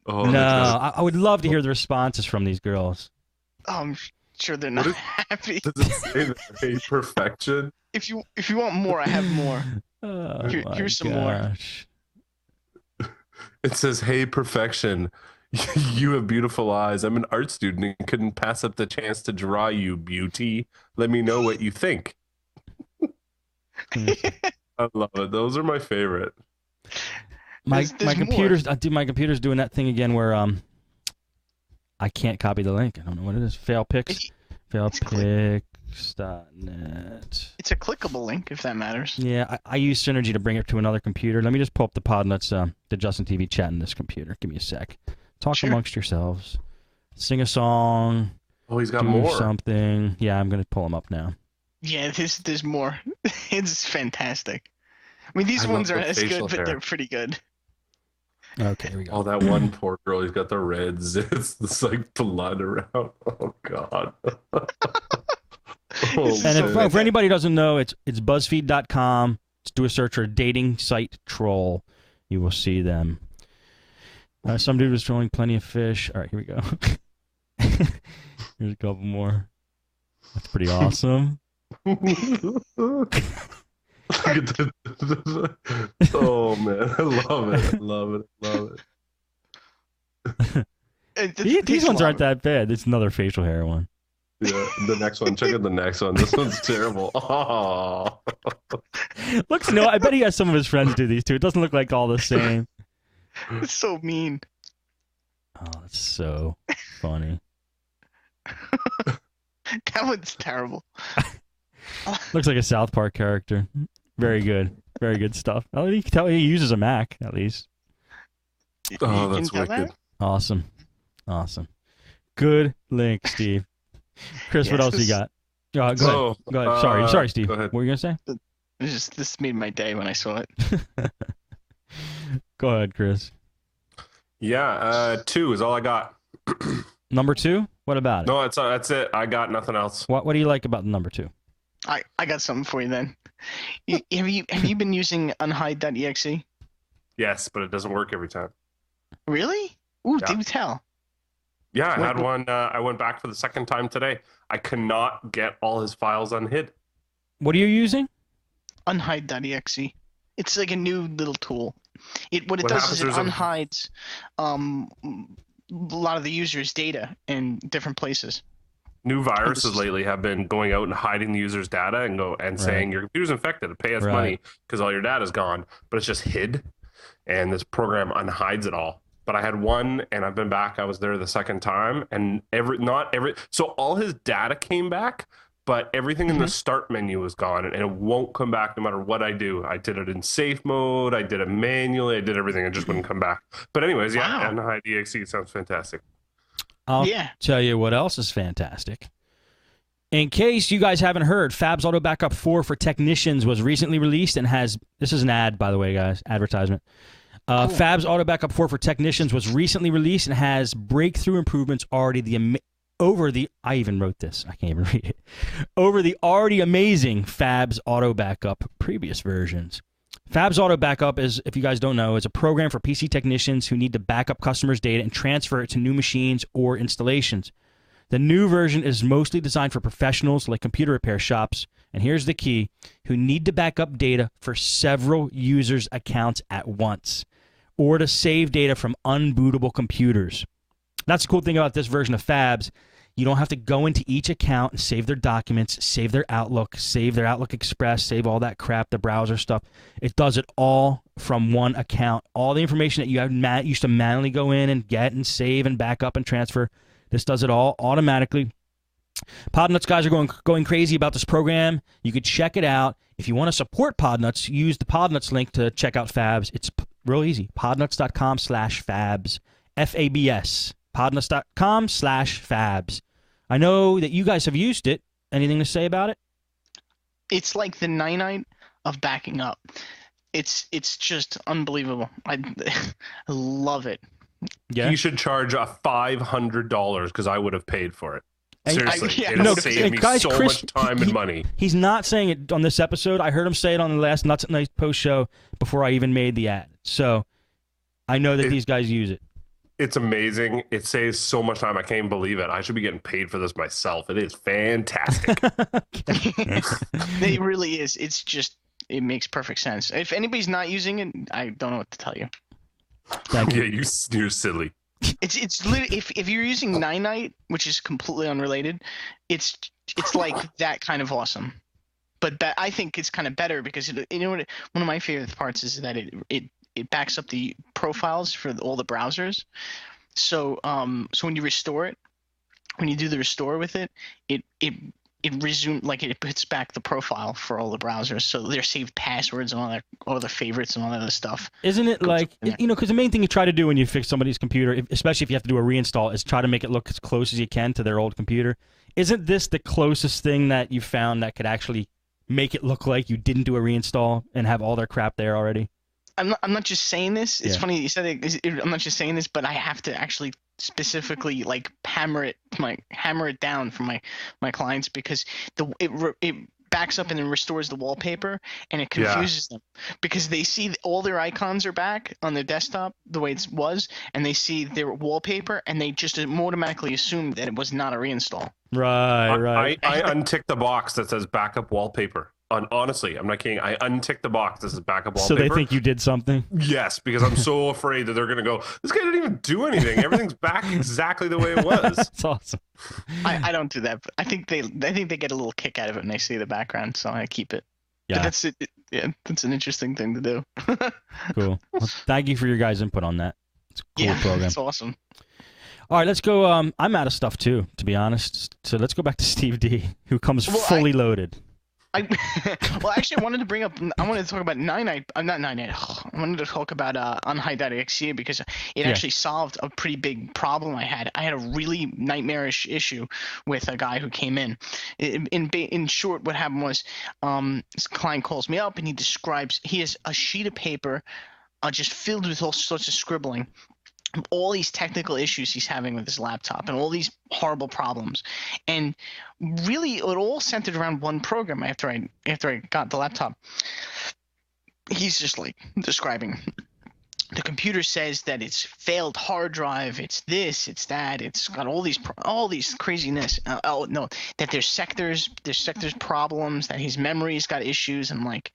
Speaker 3: Oh,
Speaker 1: no, I would love to hear the responses from these girls.
Speaker 2: I'm sure they're not happy.
Speaker 3: Does it say that, hey, perfection?
Speaker 2: If you want more, I have more. Here's some more.
Speaker 3: It says, hey, perfection. You have beautiful eyes. I'm an art student and couldn't pass up the chance to draw you, beauty. Let me know what you think. I love it. Those are my favorite.
Speaker 1: My
Speaker 2: There's
Speaker 1: computer's my computer's doing that thing again where I can't copy the link. I don't know what it is. Failpix. Failpix.net.
Speaker 2: It's a clickable link, if that matters.
Speaker 1: Yeah, I use Synergy to bring it to another computer. Let me just pull up the Podnutz, the Justin TV chat in this computer. Give me a sec. Talk amongst yourselves. Sing a song.
Speaker 3: Oh, he's got
Speaker 1: do
Speaker 3: more.
Speaker 1: Something. Yeah, I'm gonna pull them up now.
Speaker 2: Yeah, there's more. It's fantastic. I mean, these ones aren't as good, but they're pretty good.
Speaker 1: Okay, here we go.
Speaker 3: Oh, that one poor girl. He's got the reds. It's like blood around. Oh God.
Speaker 1: And for anybody who doesn't know, it's BuzzFeed.com. Just do a search for dating site troll. You will see them. Some dude was throwing plenty of fish. All right, here we go. Here's a couple more. That's pretty awesome.
Speaker 3: Oh man, I love it.
Speaker 1: These ones aren't that bad. It's another facial hair one.
Speaker 3: Yeah, the next one. Check out the next one. This one's terrible. Oh.
Speaker 1: Looks no. I bet he has some of his friends do these too. It doesn't look like all the same.
Speaker 2: It's so mean.
Speaker 1: Oh, that's so funny.
Speaker 2: That one's terrible.
Speaker 1: Looks like a South Park character. Very good. Very good stuff. Oh, you can tell he uses a Mac, at least.
Speaker 3: Oh, that's wicked.
Speaker 2: That?
Speaker 1: Awesome. Awesome. Good link, Steve. Chris, what else you got? Go ahead. Go ahead. Sorry, Steve.
Speaker 3: Go ahead.
Speaker 1: What were you going to
Speaker 2: say? This made my day when I saw it.
Speaker 1: Go ahead, Chris.
Speaker 3: Yeah, 2 is all I got.
Speaker 1: Number 2? What about it?
Speaker 3: No, that's it. I got nothing else.
Speaker 1: What do you like about number 2?
Speaker 2: I got something for you then. Have you been using unhide.exe?
Speaker 3: Yes, but it doesn't work every time.
Speaker 2: Really? Ooh,
Speaker 3: Yeah.
Speaker 2: do tell.
Speaker 3: Yeah, I had one. I went back for the second time today. I cannot get all his files unhid.
Speaker 1: What are you using?
Speaker 2: Unhide.exe. It's like a new little tool. What it does is it unhides a lot of the user's data in different places.
Speaker 3: New viruses lately have been going out and hiding the user's data and saying your computer's infected, pay us money because all your data's gone, but it's just hid, and this program unhides it all. But I had one, and I've been back. I was there the second time, and so all his data came back, but everything in the start menu was gone, and it won't come back no matter what I do. I did it in safe mode, I did it manually, I did everything, it just wouldn't come back. But anyways, yeah, unhide.exe sounds fantastic.
Speaker 1: I'll tell you what else is fantastic. In case you guys haven't heard, Fab's Auto Backup 4 for technicians was recently released and has... This is an ad, by the way, guys. Advertisement. Cool. Fab's Auto Backup 4 for technicians was recently released and has breakthrough improvements I even wrote this. I can't even read it. Over the already amazing Fab's Auto Backup previous versions. Fab's Auto Backup is, if you guys don't know, is a program for PC technicians who need to back up customers' data and transfer it to new machines or installations. The new version is mostly designed for professionals like computer repair shops, and here's the key, who need to back up data for several users' accounts at once, or to save data from unbootable computers. That's the cool thing about this version of Fab's. You don't have to go into each account and save their documents, save their Outlook Express, save all that crap, the browser stuff. It does it all from one account. All the information that you used to manually go in and get and save and back up and transfer, this does it all automatically. Podnutz guys are going crazy about this program. You could check it out. If you want to support Podnutz, use the Podnutz link to check out Fabs. It's real easy. Podnutz.com/Fabs. F-A-B-S. Podnutz.com/Fabs. I know that you guys have used it. Anything to say about it?
Speaker 2: It's like the Night of backing up. It's just unbelievable. I love it.
Speaker 1: Yeah.
Speaker 3: He should charge $500 because I would have paid for it. Seriously, it'll save me
Speaker 1: guys,
Speaker 3: so
Speaker 1: Chris,
Speaker 3: much time and money.
Speaker 1: He's not saying it on this episode. I heard him say it on the last Nutz At Night post show before I even made the ad. So I know that these guys use it.
Speaker 3: It's amazing. It saves so much time. I can't even believe it. I should be getting paid for this myself. It is fantastic.
Speaker 2: It really is. It's just, it makes perfect sense. If anybody's not using it, I don't know what to tell you.
Speaker 1: Thank you.
Speaker 3: Yeah, you're silly.
Speaker 2: It's literally, if you're using Night, which is completely unrelated, it's like that kind of awesome. I think it's kind of better because you know what? One of my favorite parts is that it backs up the profiles for all the browsers. So so when you restore it, when you do the restore with it, it resumes, like, it puts back the profile for all the browsers, so their saved passwords and all the favorites and all that other stuff.
Speaker 1: Isn't it like, you know, because the main thing you try to do when you fix somebody's computer, especially if you have to do a reinstall, is try to make it look as close as you can to their old computer. Isn't this the closest thing that you found that could actually make it look like you didn't do a reinstall and have all their crap there already?
Speaker 2: I'm not just saying this. It's
Speaker 1: Yeah.
Speaker 2: funny that you said it. I'm not just saying this, but I have to actually specifically like hammer it down for my clients, because it backs up and then restores the wallpaper, and it confuses them because they see all their icons are back on their desktop the way it was, and they see their wallpaper and they just automatically assume that it was not a reinstall.
Speaker 1: Right.
Speaker 3: I untick the box that says backup wallpaper. Honestly, I'm not kidding. I untick the box that says backup wallpaper.
Speaker 1: So they think you did something?
Speaker 3: Yes, because I'm so afraid that they're going to go, this guy didn't even do anything. Everything's back exactly the way it was.
Speaker 1: That's awesome.
Speaker 2: I don't do that, but I think they get a little kick out of it when they see the background, so I keep it.
Speaker 1: Yeah.
Speaker 2: But that's it. Yeah, that's an interesting thing to do.
Speaker 1: Cool. Well, thank you for your guys' input on that. It's a cool program.
Speaker 2: It's awesome.
Speaker 1: All right, let's go. I'm out of stuff too, to be honest. So let's go back to Steve D, who comes fully loaded.
Speaker 2: Well, actually, I wanted to talk about not Night. I wanted to talk about unhide.exe because it actually solved a pretty big problem I had. I had a really nightmarish issue with a guy who came in. In short, what happened was this client calls me up and he has a sheet of paper just filled with all sorts of scribbling, all these technical issues he's having with his laptop and all these horrible problems. And really, it all centered around one program after I got the laptop. He's just like describing, the computer says that it's failed hard drive, it's this, it's that, it's got all these craziness. That there's sectors problems, that his memory's got issues. And like,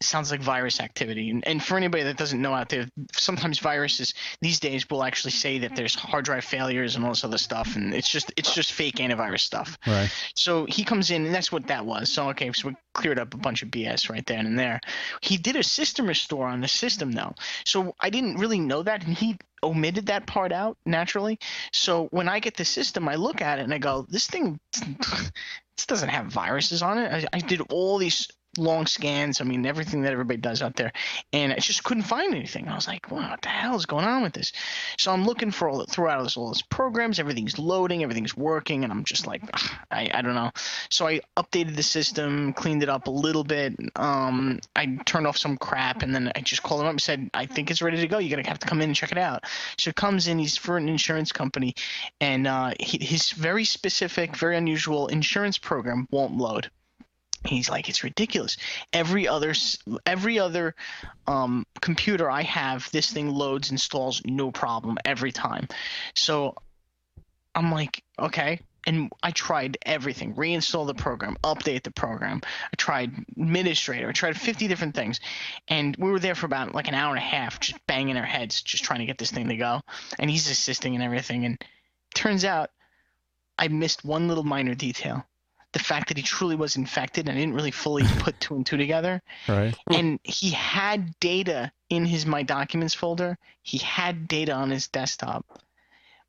Speaker 2: sounds like virus activity. And for anybody that doesn't know out there, sometimes viruses these days will actually say that there's hard drive failures and all this other stuff, and it's just fake antivirus stuff.
Speaker 1: Right.
Speaker 2: So he comes in, and that's what that was. So okay, so we cleared up a bunch of BS right then and there. He did a system restore on the system though, so I didn't really know that, and he omitted that part out naturally. So when I get the system, I look at it and I go, this thing this doesn't have viruses on it. I did all these long scans, I mean, everything that everybody does out there, and I just couldn't find anything. I was like, what the hell is going on with this? So I'm looking for all those programs, everything's loading, everything's working, and I'm just like, I don't know. So I updated the system, cleaned it up a little bit, I turned off some crap, and then I just called him up and said, I think it's ready to go, you're gonna have to come in and check it out. So it comes in, he's for an insurance company, and his very specific, very unusual insurance program won't load. He's like, it's ridiculous. Every other computer I have, this thing loads, installs, no problem every time. So I'm like, okay. And I tried everything, reinstall the program, update the program. I tried administrator. I tried 50 different things. And we were there for about like an hour and a half, just banging our heads, just trying to get this thing to go. And he's assisting and everything. And turns out I missed one little minor detail. The fact that he truly was infected, and I didn't really fully put two and two together.
Speaker 1: Right.
Speaker 2: And he had data in his My Documents folder. He had data on his desktop.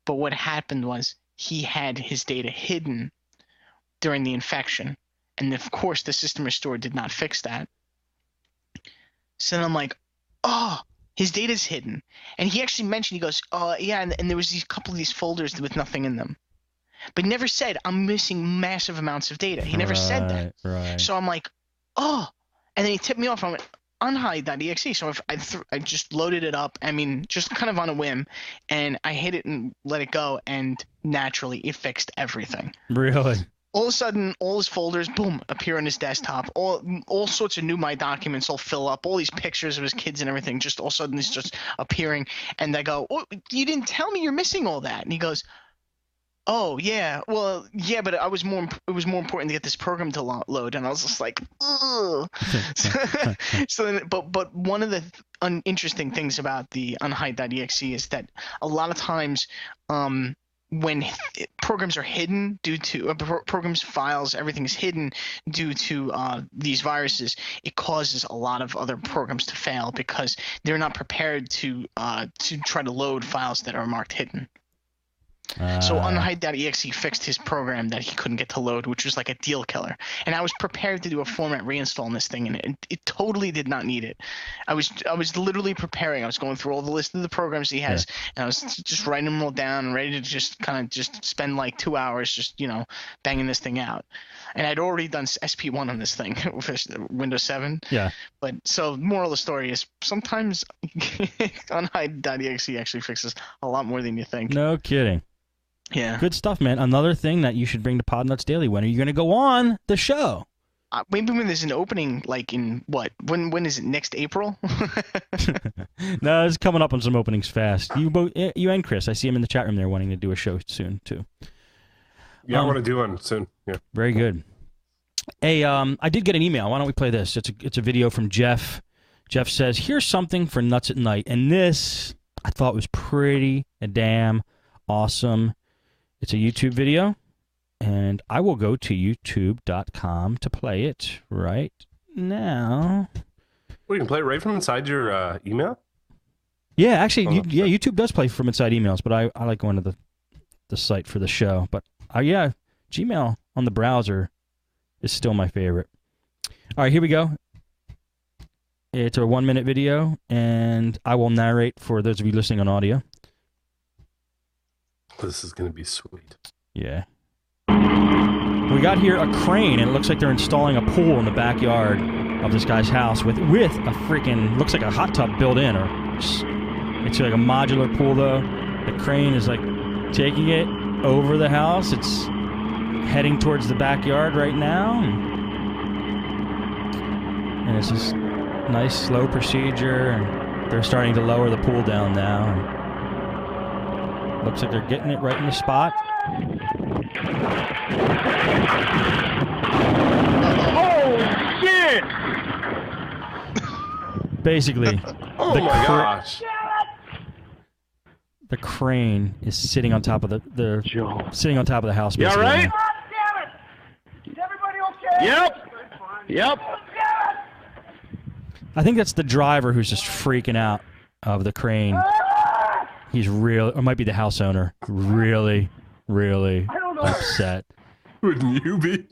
Speaker 2: But what happened was he had his data hidden during the infection. And of course, the system restore did not fix that. So then I'm like, oh, his data's hidden. And he actually mentioned, he goes, oh, yeah, and there was these couple of these folders with nothing in them. But he never said, I'm missing massive amounts of data. He never said that.
Speaker 1: Right.
Speaker 2: So I'm like, oh. And then he tipped me off. I went, unhide.exe. So I just loaded it up, I mean, just kind of on a whim, and I hit it and let it go, and naturally it fixed everything.
Speaker 1: Really?
Speaker 2: All of a sudden, all his folders, boom, appear on his desktop. All sorts of new My Documents all fill up. All these pictures of his kids and everything, just all of a sudden it's just appearing. And I go, oh, you didn't tell me you're missing all that. And he goes, oh yeah, well yeah, but it was more important to get this program to load, and I was just like, ugh. So then, but one of the interesting things about the unhide.exe is that a lot of times when programs are hidden due to programs, files, everything is hidden due to these viruses, it causes a lot of other programs to fail because they're not prepared to try to load files that are marked hidden. So unhide.exe fixed his program that he couldn't get to load, which was like a deal killer. And I was prepared to do a format reinstall on this thing, and it totally did not need it. I was literally preparing. I was going through all the list of the programs he has, and I was just writing them all down, ready to just kind of just spend like 2 hours just banging this thing out. And I'd already done SP1 on this thing with Windows 7.
Speaker 1: Yeah.
Speaker 2: But so moral of the story is sometimes unhide.exe actually fixes a lot more than you think.
Speaker 1: No kidding.
Speaker 2: Yeah.
Speaker 1: Good stuff, man. Another thing that you should bring to Podnutz Daily. When are you going to go on the show?
Speaker 2: Maybe when there's an opening, like in what? When is it? Next April?
Speaker 1: No, it's coming up on some openings fast. You and Chris, I see him in the chat room there wanting to do a show soon too.
Speaker 3: Yeah, I want to do one soon. Yeah.
Speaker 1: Very good. Hey, I did get an email. Why don't we play this? It's a video from Jeff. Jeff says, "Here's something for Nutz at Night," and this I thought was pretty damn awesome. It's a YouTube video, and I will go to youtube.com to play it right now.
Speaker 3: Well, you can play it right from inside your email?
Speaker 1: Yeah, actually, YouTube does play from inside emails, but I like going to the site for the show. But, yeah, Gmail on the browser is still my favorite. All right, here we go. It's a 1-minute video, and I will narrate for those of you listening on audio.
Speaker 3: This is going to be sweet.
Speaker 1: Yeah. We got here a crane, and it looks like they're installing a pool in the backyard of this guy's house with a freaking, looks like a hot tub built in, or it's like a modular pool, though. The crane is like taking it over the house. It's heading towards the backyard right now. And it's just nice, slow procedure, and they're starting to lower the pool down now. Looks like they're getting it right in the spot.
Speaker 4: Oh, shit!
Speaker 1: Basically,
Speaker 3: Oh my gosh.
Speaker 1: the crane is sitting on top of sitting on top of the house.
Speaker 4: You all
Speaker 1: basically.
Speaker 4: right?
Speaker 5: God damn it! Is everybody okay?
Speaker 4: Yep.
Speaker 1: I think that's the driver who's just freaking out of the crane. He's real, or might be the house owner, really upset.
Speaker 3: Wouldn't you be?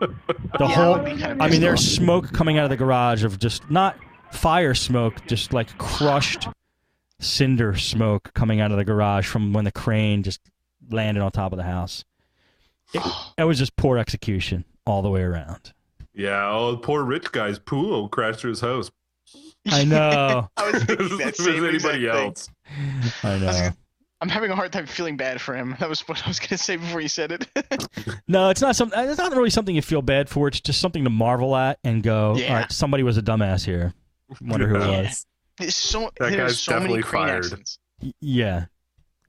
Speaker 1: The whole, I mean, there's smoke coming out of the garage of just not fire smoke, just like crushed cinder smoke coming out of the garage from when the crane just landed on top of the house. It was just poor execution all the way around.
Speaker 3: Yeah, oh, poor rich guy's pool crashed to his house.
Speaker 1: I know.
Speaker 2: I was thinking that same
Speaker 3: Anybody
Speaker 2: exact thing.
Speaker 3: else?
Speaker 1: I know.
Speaker 2: I'm having a hard time feeling bad for him. That was what I was going to say before you said it.
Speaker 1: No, it's not something. It's not really something you feel bad for. It's just something to marvel at and go,
Speaker 2: Yeah.
Speaker 1: all right, somebody was a dumbass here. Wonder who it was.
Speaker 2: That
Speaker 3: That guy's
Speaker 2: so many
Speaker 3: definitely
Speaker 2: crane
Speaker 3: fired.
Speaker 2: accidents.
Speaker 1: Yeah.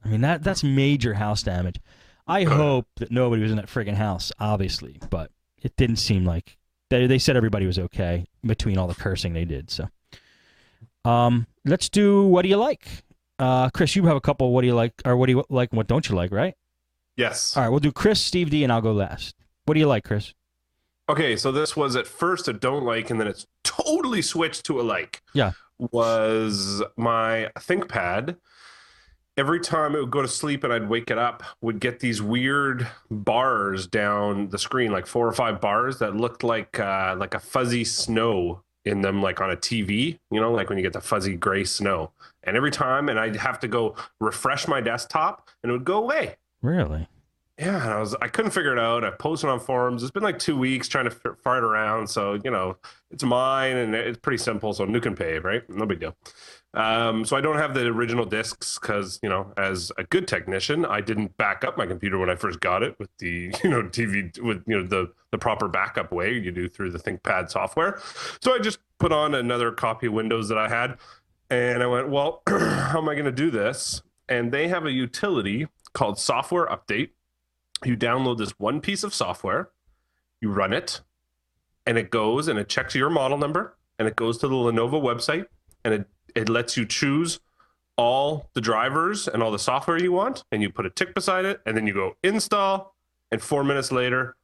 Speaker 1: I mean, that's major house damage. I hope that nobody was in that friggin' house, obviously, but it didn't seem like they said everybody was okay between all the cursing they did. So, let's do what do you like, Chris? You have a couple. What do you like, or what do you like, and what don't you like, right?
Speaker 3: Yes.
Speaker 1: All right, we'll do Chris, Steve D, and I'll go last. What do you like, Chris?
Speaker 3: Okay, so this was at first a don't like, and then it's totally switched to a like.
Speaker 1: Yeah.
Speaker 3: Was my ThinkPad. Every time it would go to sleep and I'd wake it up, would get these weird bars down the screen, like 4 or 5 bars that looked like a fuzzy snow in them, like on a TV, you know, like when you get the fuzzy gray snow. And every time, and I'd have to go refresh my desktop, and it would go away.
Speaker 1: Really?
Speaker 3: Yeah, and I couldn't figure it out. I posted on forums. It's been like 2 weeks trying to fart around. So, you know, it's mine, and it's pretty simple. So nuke and pay, right? No big deal. So I don't have the original discs because, you know, as a good technician, I didn't back up my computer when I first got it with the, you know, TV with, you know, the proper backup way you do through the ThinkPad software. So I just put on another copy of Windows that I had, and I went, well, how am I going to do this? And they have a utility called Software Update. You download this one piece of software, you run it, and it goes and it checks your model number, and it goes to the Lenovo website, and it lets you choose all the drivers and all the software you want, and you put a tick beside it, and then you go install, and 4 minutes later,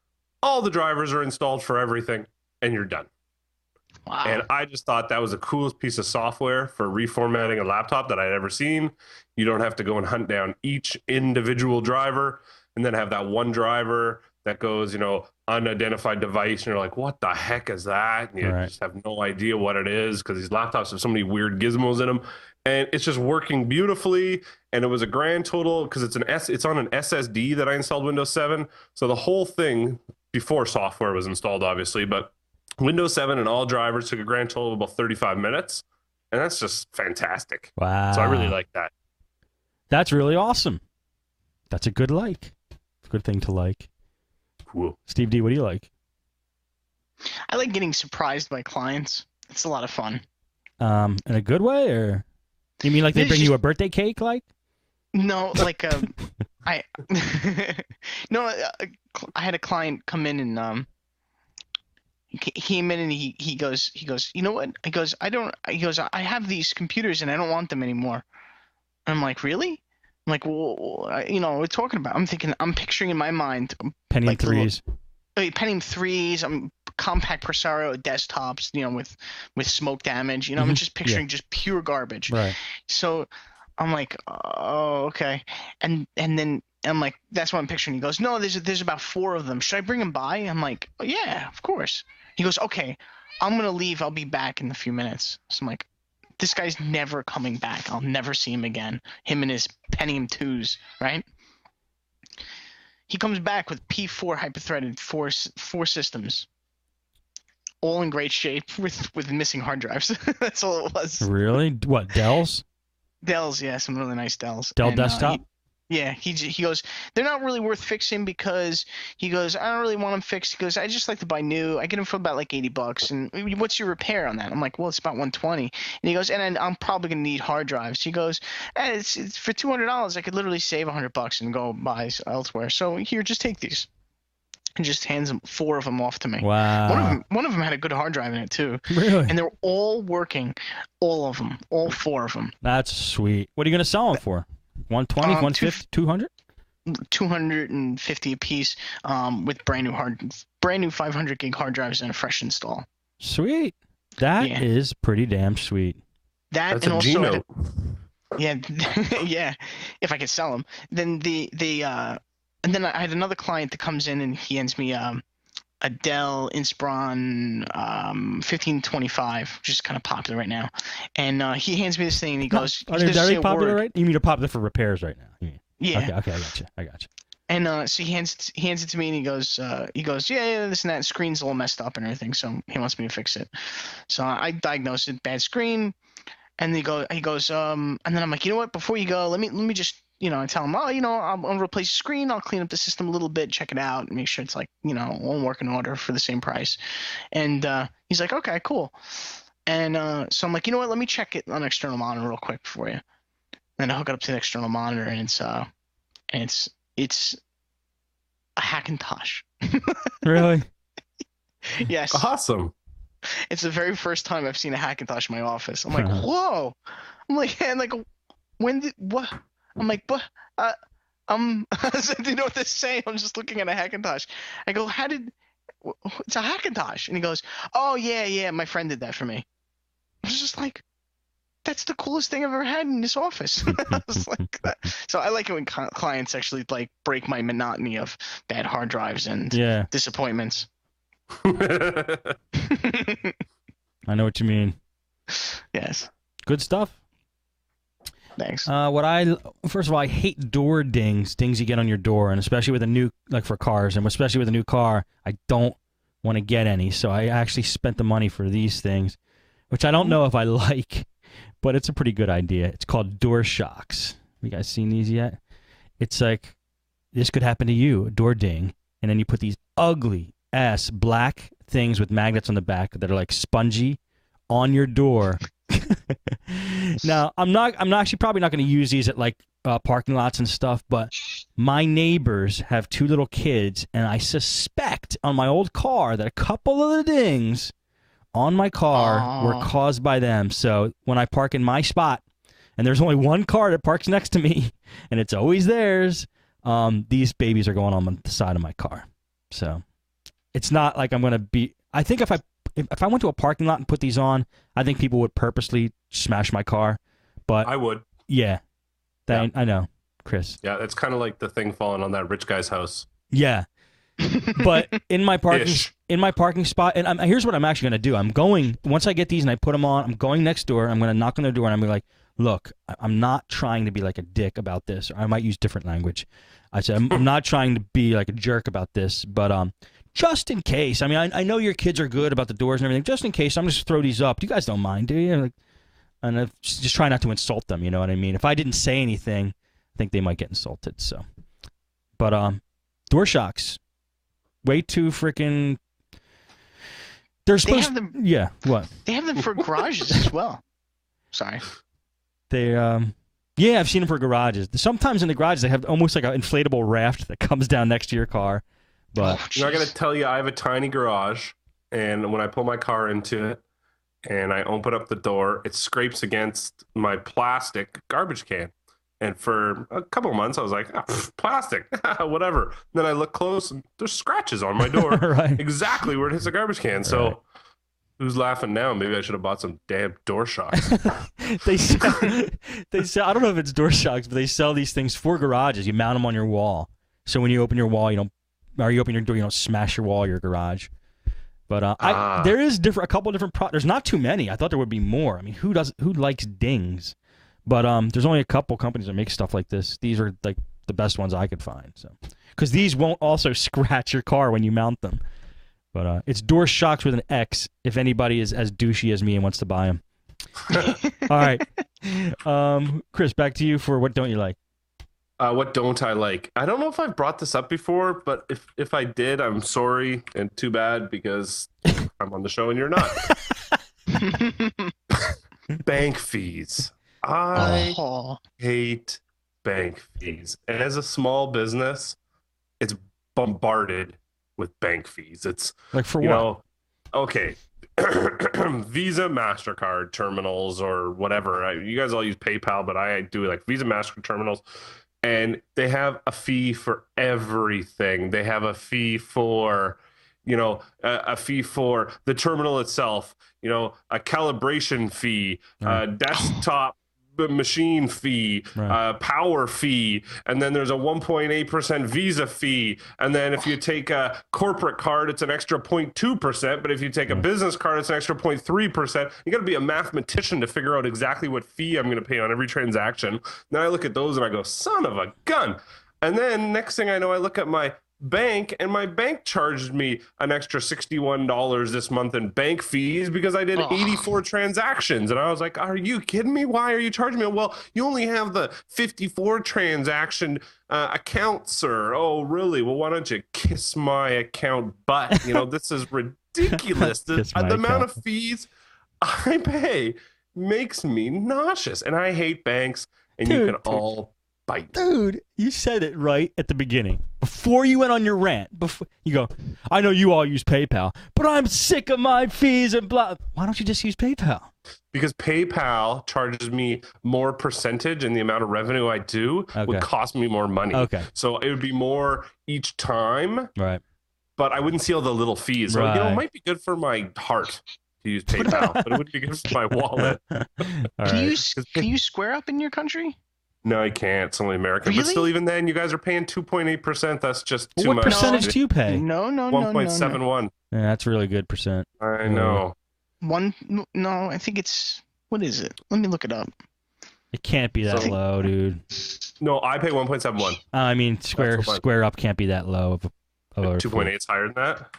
Speaker 3: all the drivers are installed for everything, and you're done.
Speaker 2: Wow.
Speaker 3: And I just thought that was the coolest piece of software for reformatting a laptop that I'd ever seen. You don't have to go and hunt down each individual driver and then have that one driver that goes, unidentified device. And you're like, what the heck is that? And you just have no idea what it is because these laptops have so many weird gizmos in them. And it's just working beautifully. And it was a grand total because it's on an SSD that I installed Windows 7. So the whole thing before software was installed, obviously, but Windows 7 and all drivers took a grand total of about 35 minutes. And that's just fantastic.
Speaker 1: Wow.
Speaker 3: So I really like that.
Speaker 1: That's really awesome. That's a good like. Good thing to like.
Speaker 3: Cool.
Speaker 1: Steve D, what do you like?
Speaker 2: I like getting surprised by clients. It's a lot of fun.
Speaker 1: In a good way, or you mean like they bring you a birthday cake, like?
Speaker 2: No, like I had a client come in and he came in and he goes, you know what? He goes, I have these computers and I don't want them anymore. I'm like, really? I'm like, well, we're talking about. I'm picturing in my mind
Speaker 1: Pentium
Speaker 2: like
Speaker 1: 3s.
Speaker 2: Pentium 3s, compact Presario desktops, with smoke damage. I'm just picturing just pure garbage.
Speaker 1: Right.
Speaker 2: So I'm like, oh, okay. And then I'm like, that's what I'm picturing. He goes, no, there's about 4 of them. Should I bring them by? I'm like, oh, yeah, of course. He goes, okay, I'm going to leave. I'll be back in a few minutes. So I'm like, this guy's never coming back. I'll never see him again. Him and his Pentium 2s, right? He comes back with P4 hyper-threaded four systems, all in great shape with missing hard drives. That's all it was.
Speaker 1: Really? What, Dells?
Speaker 2: Dells, yeah, some really nice Dells.
Speaker 1: Dell desktop?
Speaker 2: He goes, they're not really worth fixing because he goes, I don't really want them fixed. He goes, I just like to buy new. I get them for about like $80. And what's your repair on that? I'm like, well, it's about $120. And he goes, and I'm probably gonna need hard drives. He goes, it's for $200. I could literally save $100 and go buy elsewhere. So here, just take these. And just hands them 4 of them off to me.
Speaker 1: Wow.
Speaker 2: One of them had a good hard drive in it too.
Speaker 1: Really?
Speaker 2: And they were all working, all of them, all 4 of them.
Speaker 1: That's sweet. What are you gonna sell them for? 120, 150, 200?
Speaker 2: 250 a piece, with brand new 500 gig hard drives and a fresh install.
Speaker 1: Sweet. That is pretty damn sweet.
Speaker 3: That's
Speaker 2: and
Speaker 3: a
Speaker 2: also
Speaker 3: Gino.
Speaker 2: yeah, if I could sell them. Then and then I had another client that comes in and he hands me a Dell Inspiron 1525, which is kind of popular right now. And he hands me this thing and he goes,
Speaker 1: are they very popular right? You mean they're popular for repairs right now?
Speaker 2: Yeah.
Speaker 1: Okay, I got you.
Speaker 2: And so he hands it to me and he goes, yeah, this and that. Screen's a little messed up and everything, so he wants me to fix it. So I diagnosed it, bad screen. And he goes, and then I'm like, you know what? Before you go, let me just, I tell him, I'm gonna replace the screen. I'll clean up the system a little bit, check it out, and make sure it's like, all in working order for the same price. And he's like, okay, cool. And so I'm like, you know what? Let me check it on external monitor real quick for you. And I hook it up to the external monitor, and it's a Hackintosh.
Speaker 1: Really?
Speaker 2: Yes.
Speaker 3: Awesome.
Speaker 2: It's the very first time I've seen a Hackintosh in my office. I'm like, whoa. I'm like, and like, what? I'm like, what? I didn't know what to say. I'm just looking at a Hackintosh. I go, it's a Hackintosh. And he goes, oh, yeah, my friend did that for me. I was just like, that's the coolest thing I've ever had in this office. I was like that. So I like it when clients actually like break my monotony of bad hard drives and disappointments.
Speaker 1: I know what you mean.
Speaker 2: Yes.
Speaker 1: Good stuff.
Speaker 2: Thanks.
Speaker 1: First of all, I hate door dings you get on your door, and especially with a new, like for cars, and especially with a new car, I don't want to get any. So I actually spent the money for these things, which I don't know if I like, but it's a pretty good idea. It's called door shocks. Have you guys seen these yet? It's like, this could happen to you, a door ding, and then you put these ugly ass black things with magnets on the back that are like spongy on your door. Now, I'm actually probably not going to use these at like parking lots and stuff, but my neighbors have 2 little kids, and I suspect on my old car that a couple of the dings on my car were caused by them. So when I park in my spot and there's only one car that parks next to me, and it's always theirs, these babies are going on the side of my car. So it's not like I'm going to be... I think if I went to a parking lot and put these on, I think people would purposely smash my car. But
Speaker 3: I would.
Speaker 1: Yeah. I know, Chris.
Speaker 3: Yeah, it's kind of like the thing falling on that rich guy's house.
Speaker 1: Yeah. But in my parking spot, and here's what I'm actually going to do. I'm going, once I get these and I put them on, I'm going next door. I'm going to knock on their door and I'm going to be like, look, I'm not trying to be like a dick about this. Or I might use different language. I said, I'm not trying to be like a jerk about this, but just in case. I mean, I know your kids are good about the doors and everything. Just in case, I'm just throw these up. You guys don't mind, do you? Like, and I just try not to insult them. You know what I mean? If I didn't say anything, I think they might get insulted. So, but door shocks. Way too freaking. They're supposed.
Speaker 2: They have them,
Speaker 1: yeah. What?
Speaker 2: They have them for garages as well. Sorry.
Speaker 1: They yeah, I've seen them for garages. Sometimes in the garages they have almost like an inflatable raft that comes down next to your car. But
Speaker 3: I got to tell you, I have a tiny garage, and when I pull my car into it, and I open up the door, it scrapes against my plastic garbage can. And for a couple of months, I was like, plastic, whatever. Then I look close, and there's scratches on my door,
Speaker 1: right.
Speaker 3: Exactly where it hits the garbage can. So,
Speaker 1: right.
Speaker 3: Who's laughing now? Maybe I should have bought some damn door shocks.
Speaker 1: they sell. I don't know if it's door shocks, but they sell these things for garages. You mount them on your wall, so when you open your wall, you open your door, you don't smash your wall, or your garage. But there is a couple different there's not too many. I thought there would be more. I mean, who likes dings? But there's only a couple companies that make stuff like this. These are like the best ones I could find. So, because these won't also scratch your car when you mount them. But it's door shocks with an X. If anybody is as douchey as me and wants to buy them. All right, Chris, back to you for what don't you like?
Speaker 3: What don't I like? I don't know if I've brought this up before, but if I did, I'm sorry and too bad because I'm on the show and you're not. Bank fees. I hate bank fees. And as a small business, it's bombarded with bank fees. It's
Speaker 1: like for what?
Speaker 3: Okay. Visa, MasterCard terminals or whatever. You guys all use PayPal, but I do like Visa, MasterCard terminals. And they have a fee for everything. They have a fee for, a fee for the terminal itself, a calibration fee, desktop machine fee,
Speaker 1: right.
Speaker 3: Power fee, and then there's a 1.8% Visa fee, and then if you take a corporate card, it's an extra 0.2%, but if you take a business card, it's an extra 0.3%. You got to be a mathematician to figure out exactly what fee I'm going to pay on every transaction. Then I look at those and I go, son of a gun. And then next thing I know, I look at my bank, and my bank charged me an extra $61 this month in bank fees because I did 84 transactions. And I was like, are you kidding me? Why are you charging me? Well, you only have the 54 transaction account, sir. Oh, really? Well, why don't you kiss my account butt? This is ridiculous. The amount of fees I pay makes me nauseous, and I hate banks, and you can all bite.
Speaker 1: Dude, you said it right at the beginning. Before you went on your rant, before you go, I know you all use PayPal, but I'm sick of my fees and blah. Why don't you just use PayPal?
Speaker 3: Because PayPal charges me more percentage, and the amount of revenue I do would cost me more money. Okay. So it would be more each time.
Speaker 1: Right.
Speaker 3: But I wouldn't see all the little fees. So, it might be good for my heart to use PayPal, but it wouldn't be good for my wallet.
Speaker 2: Can you Square Up in your country?
Speaker 3: No, I can't. It's only American. Really? But still, even then, you guys are paying 2.8%. That's just too much.
Speaker 1: What percentage do you pay?
Speaker 2: No.
Speaker 3: 1.71.
Speaker 1: Yeah, that's really good percent.
Speaker 3: I know.
Speaker 2: I think it's, what is it? Let me look it up.
Speaker 1: It can't be that low, dude.
Speaker 3: No, I pay 1.71.
Speaker 1: I mean, Square Up can't be that low.
Speaker 3: 2.8 is higher than that?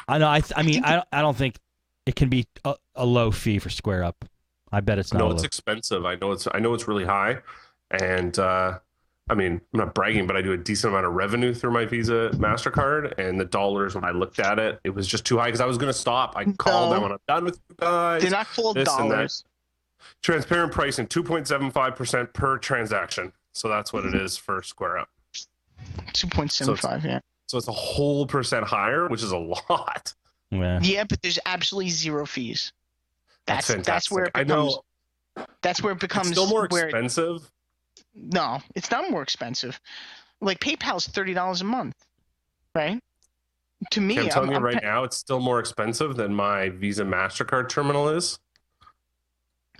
Speaker 1: I know. I don't think it can be a low fee for Square Up. I bet it's not.
Speaker 3: No, it's expensive. I know it's really high. And I'm not bragging, but I do a decent amount of revenue through my Visa MasterCard, and the dollars, when I looked at it, it was just too high because I was going to stop. I called them when I'm done with you guys.
Speaker 2: They're not full of dollars.
Speaker 3: Transparent pricing, 2.75% per transaction. So that's what it is for Square Up.
Speaker 2: 2.75, yeah.
Speaker 3: So it's a whole percent higher, which is a lot.
Speaker 1: Yeah,
Speaker 2: but there's absolutely zero fees.
Speaker 3: That's fantastic.
Speaker 2: That's where it becomes...
Speaker 3: I know.
Speaker 2: That's where it becomes
Speaker 3: It's still more
Speaker 2: where
Speaker 3: expensive.
Speaker 2: no, it's not more expensive. Like PayPal's $30 a month, right? To me,
Speaker 3: I'm telling you
Speaker 2: I'm
Speaker 3: right now, it's still more expensive than my Visa MasterCard terminal is.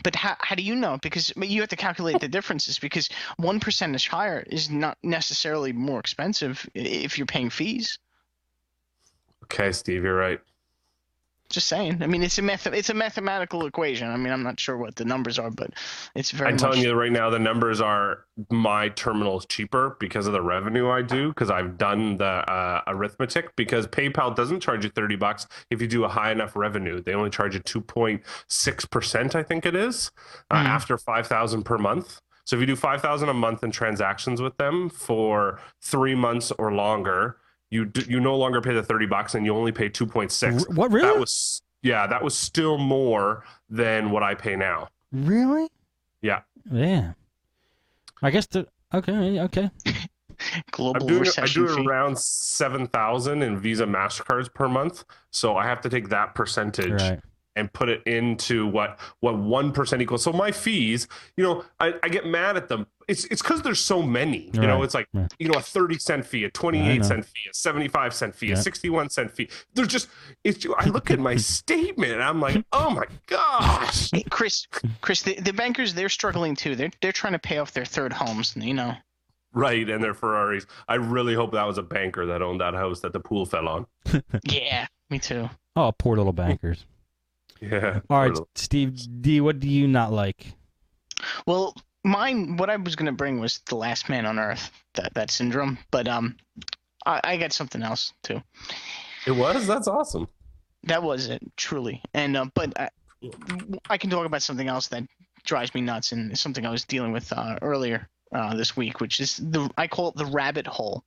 Speaker 2: But how do you know? Because you have to calculate the differences. Because 1% higher is not necessarily more expensive if you're paying fees.
Speaker 3: Okay, Steve, you're right.
Speaker 2: Just saying. I mean, it's a mathematical equation. I mean, I'm not sure what the numbers are, but it's very.
Speaker 3: I'm telling you right now, the numbers are my terminal is cheaper because of the revenue I do, because I've done the arithmetic. Because PayPal doesn't charge you $30 if you do a high enough revenue. They only charge you 2.6%, I think it is, after 5,000 per month. So if you do 5,000 a month in transactions with them for 3 months or longer, you no longer pay the $30 and you only pay 2.6.
Speaker 1: What, really?
Speaker 3: That was still more than what I pay now.
Speaker 1: Really?
Speaker 3: Yeah.
Speaker 1: Yeah. I guess okay.
Speaker 2: Global recession.
Speaker 3: I do around 7,000 in Visa MasterCards per month, so I have to take that percentage and put it into what 1% equals. So my fees, I get mad at them. It's because there's so many. It's like a 30-cent fee, a 28-cent fee, a 75-cent fee, a 61-cent fee. There's just I look at my statement and I'm like, oh my gosh.
Speaker 2: Hey, Chris, the bankers, they're struggling too. They're trying to pay off their third homes,
Speaker 3: Right, and their Ferraris. I really hope that was a banker that owned that house that the pool fell on.
Speaker 2: Yeah, me too.
Speaker 1: Oh, poor little bankers.
Speaker 3: Yeah.
Speaker 1: All right, Steve D, what do you not like?
Speaker 2: Well, what I was going to bring was the last man on Earth, that syndrome. But I got something else too.
Speaker 3: It was? That's awesome.
Speaker 2: That was it, truly. And but I can talk about something else that drives me nuts, and something I was dealing with earlier this week, which is I call it the rabbit hole.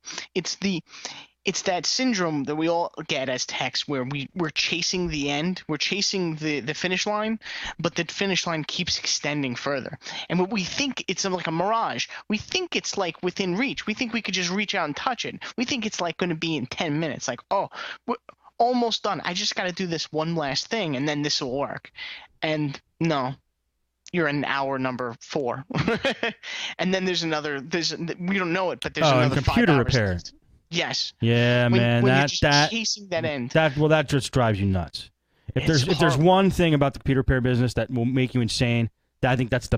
Speaker 2: It's that syndrome that we all get as techs, where we're chasing the end, we're chasing the finish line, but the finish line keeps extending further. And what we think it's like a mirage. We think it's like within reach. We think we could just reach out and touch it. We think it's like going to be in 10 minutes. Like, oh, we're almost done. I just got to do this one last thing, and then this will work. And no. You're in hour number 4. And then there's we don't know it, but there's another
Speaker 1: computer
Speaker 2: 5 hours
Speaker 1: repair.
Speaker 2: left. Yes.
Speaker 1: Yeah, man.
Speaker 2: When you're just chasing that end.
Speaker 1: That just drives you nuts. If there's one thing about the computer repair business that will make you insane, I think that's the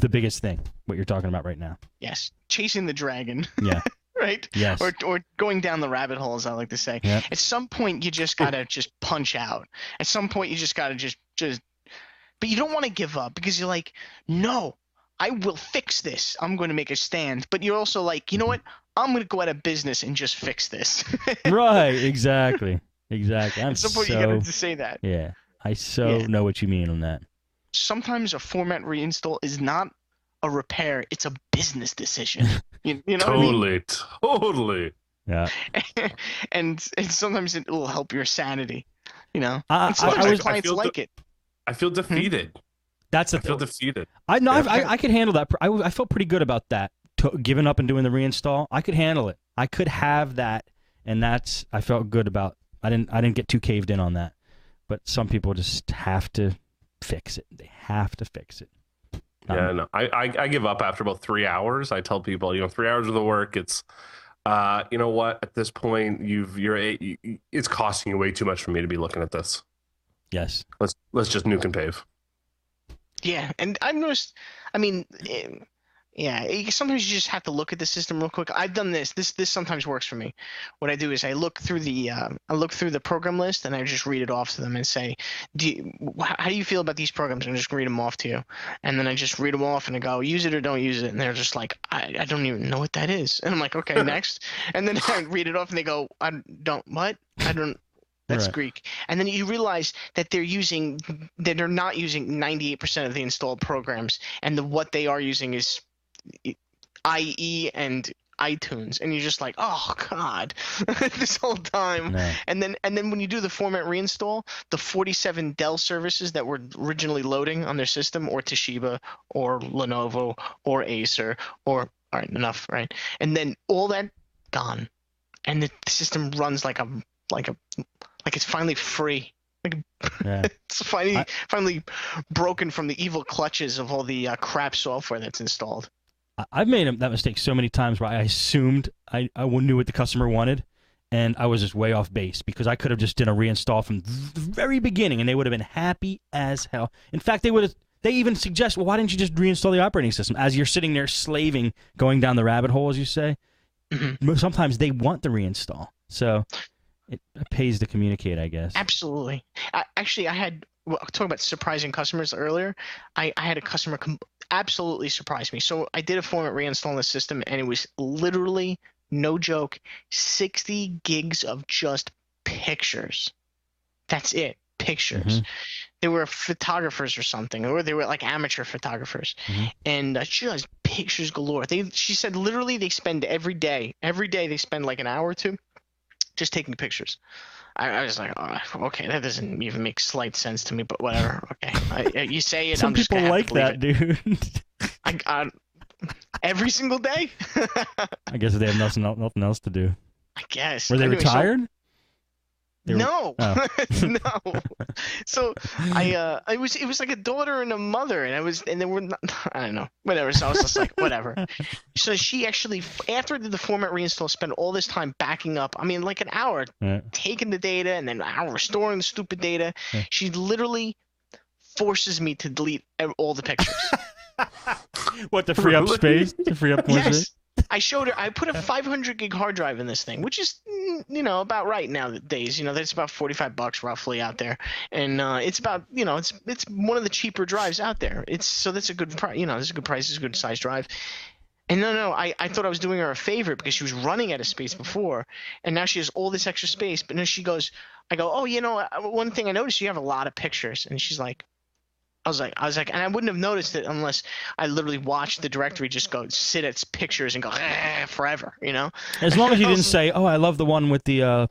Speaker 1: biggest thing, what you're talking about right now.
Speaker 2: Yes. Chasing the dragon.
Speaker 1: Yeah.
Speaker 2: Right?
Speaker 1: Yes.
Speaker 2: Or going down the rabbit hole, as I like to say.
Speaker 1: Yep.
Speaker 2: At some point, you just got to just punch out. At some point, you just got to just – but you don't want to give up, because you're like, no, I will fix this. I'm going to make a stand. But you're also like, you know what? I'm going to go out of business and just fix this.
Speaker 1: Right. Exactly.
Speaker 2: At some point, you got to say that.
Speaker 1: Yeah. I know what you mean on that.
Speaker 2: Sometimes a format reinstall is not a repair. It's a business decision. You know
Speaker 3: Totally.
Speaker 2: what I mean?
Speaker 3: Totally.
Speaker 1: Yeah.
Speaker 2: and sometimes it will help your sanity.
Speaker 1: I
Speaker 2: clients like it.
Speaker 3: I feel defeated.
Speaker 1: I
Speaker 3: feel defeated.
Speaker 1: I could handle that. I felt pretty good about that. Giving up and doing the reinstall, I could handle it. I could have that, and I felt good about. I didn't get too caved in on that. But some people just have to fix it. They have to fix it.
Speaker 3: Yeah, no, I give up after about 3 hours. I tell people, 3 hours of the work. It's, you know what? At this point, it's costing you way too much for me to be looking at this.
Speaker 1: Yes.
Speaker 3: Let's just nuke and pave.
Speaker 2: Yeah, and I've noticed. I mean, sometimes you just have to look at the system real quick. I've done this. This sometimes works for me. What I do is I look through the program list, and I just read it off to them and say, how do you feel about these programs? And I just read them off to you, and then I just read them off and I go, use it or don't use it. And they're just like, I don't even know what that is. And I'm like, okay, next. And then I read it off and they go, I don't. That's right. Greek. And then you realize that they're not using 98% of the installed programs, and what they are using is IE and iTunes, and you're just like, oh god, this whole time. No. And then when you do the format reinstall, the 47 Dell services that were originally loading on their system, or Toshiba, or Lenovo, or Acer, all right, enough, right? And then all that gone, and the system runs like it's finally free.
Speaker 1: Yeah.
Speaker 2: It's finally broken from the evil clutches of all the crap software that's installed.
Speaker 1: I've made that mistake so many times where I assumed I knew what the customer wanted, and I was just way off base because I could have just done a reinstall from the very beginning, and they would have been happy as hell. In fact, they even suggest, well, why didn't you just reinstall the operating system? As you're sitting there slaving, going down the rabbit hole, as you say, sometimes they want the reinstall. So it pays to communicate, I guess.
Speaker 2: Absolutely. Actually, I had talking about surprising customers earlier. I had a customer absolutely surprise me. So I did a format reinstall in the system, and it was literally, no joke, 60 gigs of just pictures. That's it, pictures. They were photographers or something, or they were like amateur photographers, and just pictures galore. She said literally they spend every day they spend like an hour or two just taking pictures. I was like, oh, okay, that doesn't even make slight sense to me, but whatever. Okay, you say it.
Speaker 1: Some
Speaker 2: I'm just
Speaker 1: people
Speaker 2: gonna
Speaker 1: like that, dude.
Speaker 2: Every single day.
Speaker 1: I guess they have nothing else to do.
Speaker 2: I guess.
Speaker 1: Were they retired?
Speaker 2: No.
Speaker 1: Oh.
Speaker 2: No. So it was like a daughter and a mother, and they were not, I don't know, whatever. So I was just like, whatever. So she actually, after I did the format reinstall, spent all this time backing up. I mean, like an hour taking the data and then an hour restoring the stupid data. She literally forces me to delete all the pictures.
Speaker 1: What, to free up space? To free up more space?
Speaker 2: I showed her. I put a 500 gig hard drive in this thing, which is, about right nowadays. That's about $45 roughly out there, and it's about, it's one of the cheaper drives out there. That's a good price. It's a good price. It's a good size drive. And I thought I was doing her a favor because she was running out of space before, and now she has all this extra space. But then she goes, I go, oh, one thing I noticed, you have a lot of pictures, and she's like. I was like, and I wouldn't have noticed it unless I literally watched the directory just go sit at pictures and go forever, As
Speaker 1: long as you didn't say, "Oh, I love the one with the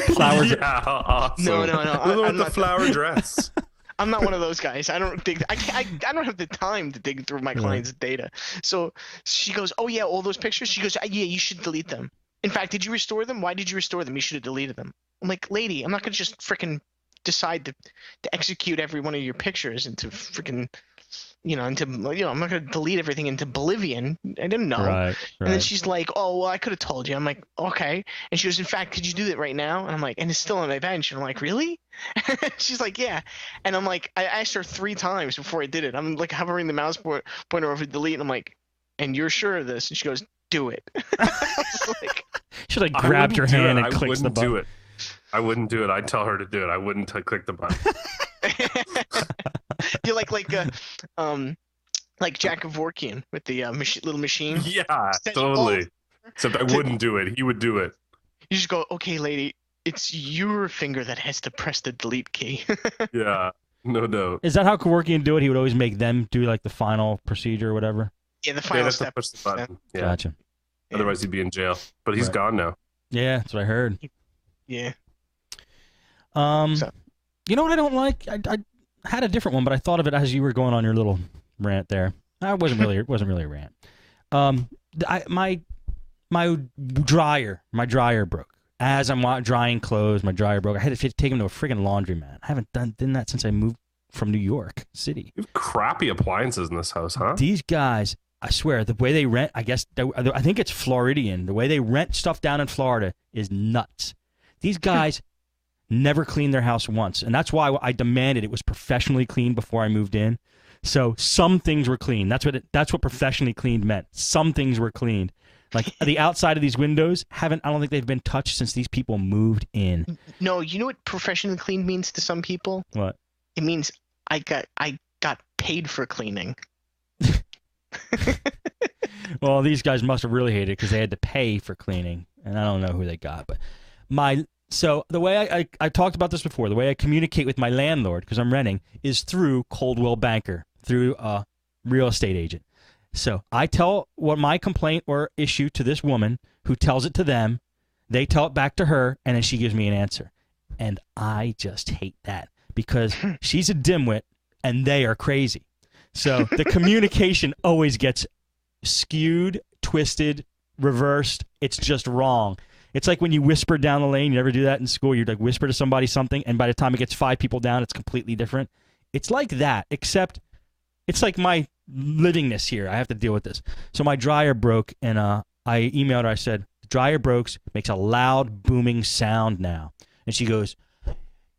Speaker 1: flowers."
Speaker 3: Yeah, awesome.
Speaker 2: No.
Speaker 3: The one with the flower dress.
Speaker 2: I'm not one of those guys. I don't dig. I don't have the time to dig through my client's data. So she goes, "Oh yeah, all those pictures." She goes, "Yeah, you should delete them. In fact, did you restore them? Why did you restore them? You should have deleted them." I'm like, lady, I'm not gonna just frickin' decide to execute every one of your pictures into freaking I'm not gonna delete everything into oblivion. I didn't know.
Speaker 1: Right.
Speaker 2: And then she's like, oh well, I could have told you. I'm like, okay. And she goes, in fact, could you do that right now? And I'm like, and it's still on my bench. And I'm like, really? She's like, yeah. And I'm like, I asked her 3 times before I did it. I'm like hovering the mouse pointer over delete, and I'm like, and you're sure of this? And she goes, do it.
Speaker 1: She grabbed your hand and clicks the button.
Speaker 3: Do it. I wouldn't do it. I'd tell her to do it. I wouldn't click the button.
Speaker 2: You're like Jack Kevorkian with the little machine.
Speaker 3: Yeah, totally. Except I wouldn't do it. He would do it.
Speaker 2: You just go, okay, lady, it's your finger that has to press the delete key.
Speaker 3: Yeah, no doubt.
Speaker 1: Is that how Kevorkian do it? He would always make them do like the final procedure or whatever?
Speaker 2: Yeah, the final step.
Speaker 3: To push the button. Yeah.
Speaker 1: Gotcha.
Speaker 3: Otherwise, he'd be in jail. But he's gone now.
Speaker 1: Yeah, that's what I heard.
Speaker 2: Yeah.
Speaker 1: You know what I don't like? I had a different one, but I thought of it as you were going on your little rant there. It wasn't really a rant. My dryer broke. As I'm drying clothes, my dryer broke. I had to take him to a friggin' laundromat. I haven't done that since I moved from New York City.
Speaker 3: You have crappy appliances in this house, huh?
Speaker 1: These guys, I swear, the way they rent, I think it's Floridian. The way they rent stuff down in Florida is nuts. These guys never cleaned their house once, and that's why I demanded it was professionally cleaned before I moved in. So some things were clean. That's what professionally cleaned meant. Some things were cleaned. Like the outside of these windows I don't think they've been touched since these people moved in.
Speaker 2: No, you know what professionally cleaned means to some people?
Speaker 1: What?
Speaker 2: It means I got paid for cleaning.
Speaker 1: Well, these guys must have really hated it because they had to pay for cleaning, and I don't know who they got. But so the way I talked about this before, the way I communicate with my landlord, because I'm renting, is through Coldwell Banker, through a real estate agent. So I tell what my complaint or issue to this woman, who tells it to them, they tell it back to her, and then she gives me an answer. And I just hate that because she's a dimwit and they are crazy. So the communication always gets skewed, twisted, reversed. It's just wrong. It's like when you whisper down the lane. You ever do that in school? You like whisper to somebody something, and by the time it gets 5 people down, it's completely different. It's like that, except it's like my livingness here. I have to deal with this. So my dryer broke, and I emailed her. I said, the dryer broke, makes a loud booming sound now. And she goes,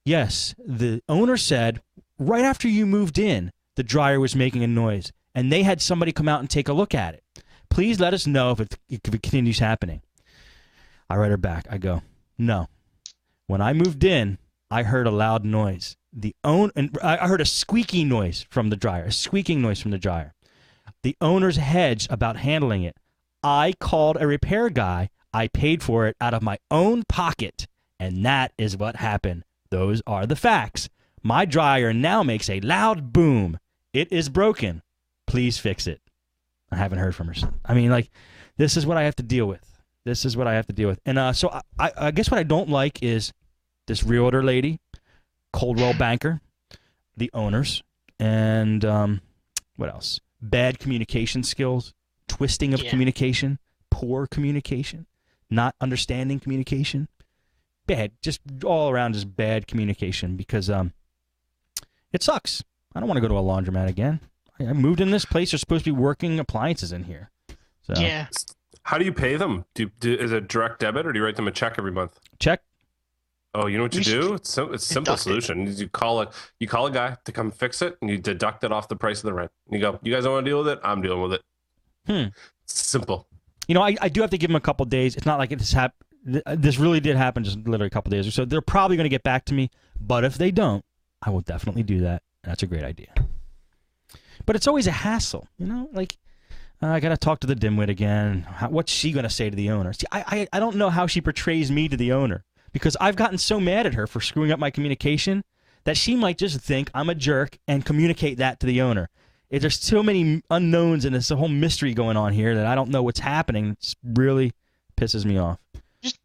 Speaker 1: yes, the owner said right after you moved in, the dryer was making a noise, and they had somebody come out and take a look at it. Please let us know if it continues happening. I write her back. I go, no. When I moved in, I heard a loud noise. I heard a squeaking noise from the dryer, a squeaking noise from the dryer. The owner's hedged about handling it. I called a repair guy. I paid for it out of my own pocket, and that is what happened. Those are the facts. My dryer now makes a loud boom. It is broken. Please fix it. I haven't heard from her since. I mean, like, this is what I have to deal with. This is what I have to deal with. And so I guess what I don't like is this realtor lady, Coldwell Banker, the owners, and what else? Bad communication skills, twisting of communication, poor communication, not understanding communication. Bad, just all around just bad communication because it sucks. I don't want to go to a laundromat again. I moved in this place. There's supposed to be working appliances in here. So.
Speaker 2: Yeah.
Speaker 3: How do you pay them? Is it direct debit or do you write them a check every month?
Speaker 1: Check.
Speaker 3: Oh, you know what you do? It's a simple solution. You call a guy to come fix it, and you deduct it off the price of the rent. And you go, you guys don't want to deal with it? I'm dealing with it. It's simple.
Speaker 1: You know, I do have to give them a couple days. It's not like this really did happen just literally a couple days or so. They're probably going to get back to me, but if they don't, I will definitely do that. That's a great idea. But it's always a hassle, you know? Like, I got to talk to the dimwit again. What's she going to say to the owner? See, I don't know how she portrays me to the owner because I've gotten so mad at her for screwing up my communication that she might just think I'm a jerk and communicate that to the owner. There's so many unknowns and there's a whole mystery going on here that I don't know what's happening. It really pisses me off.
Speaker 2: Just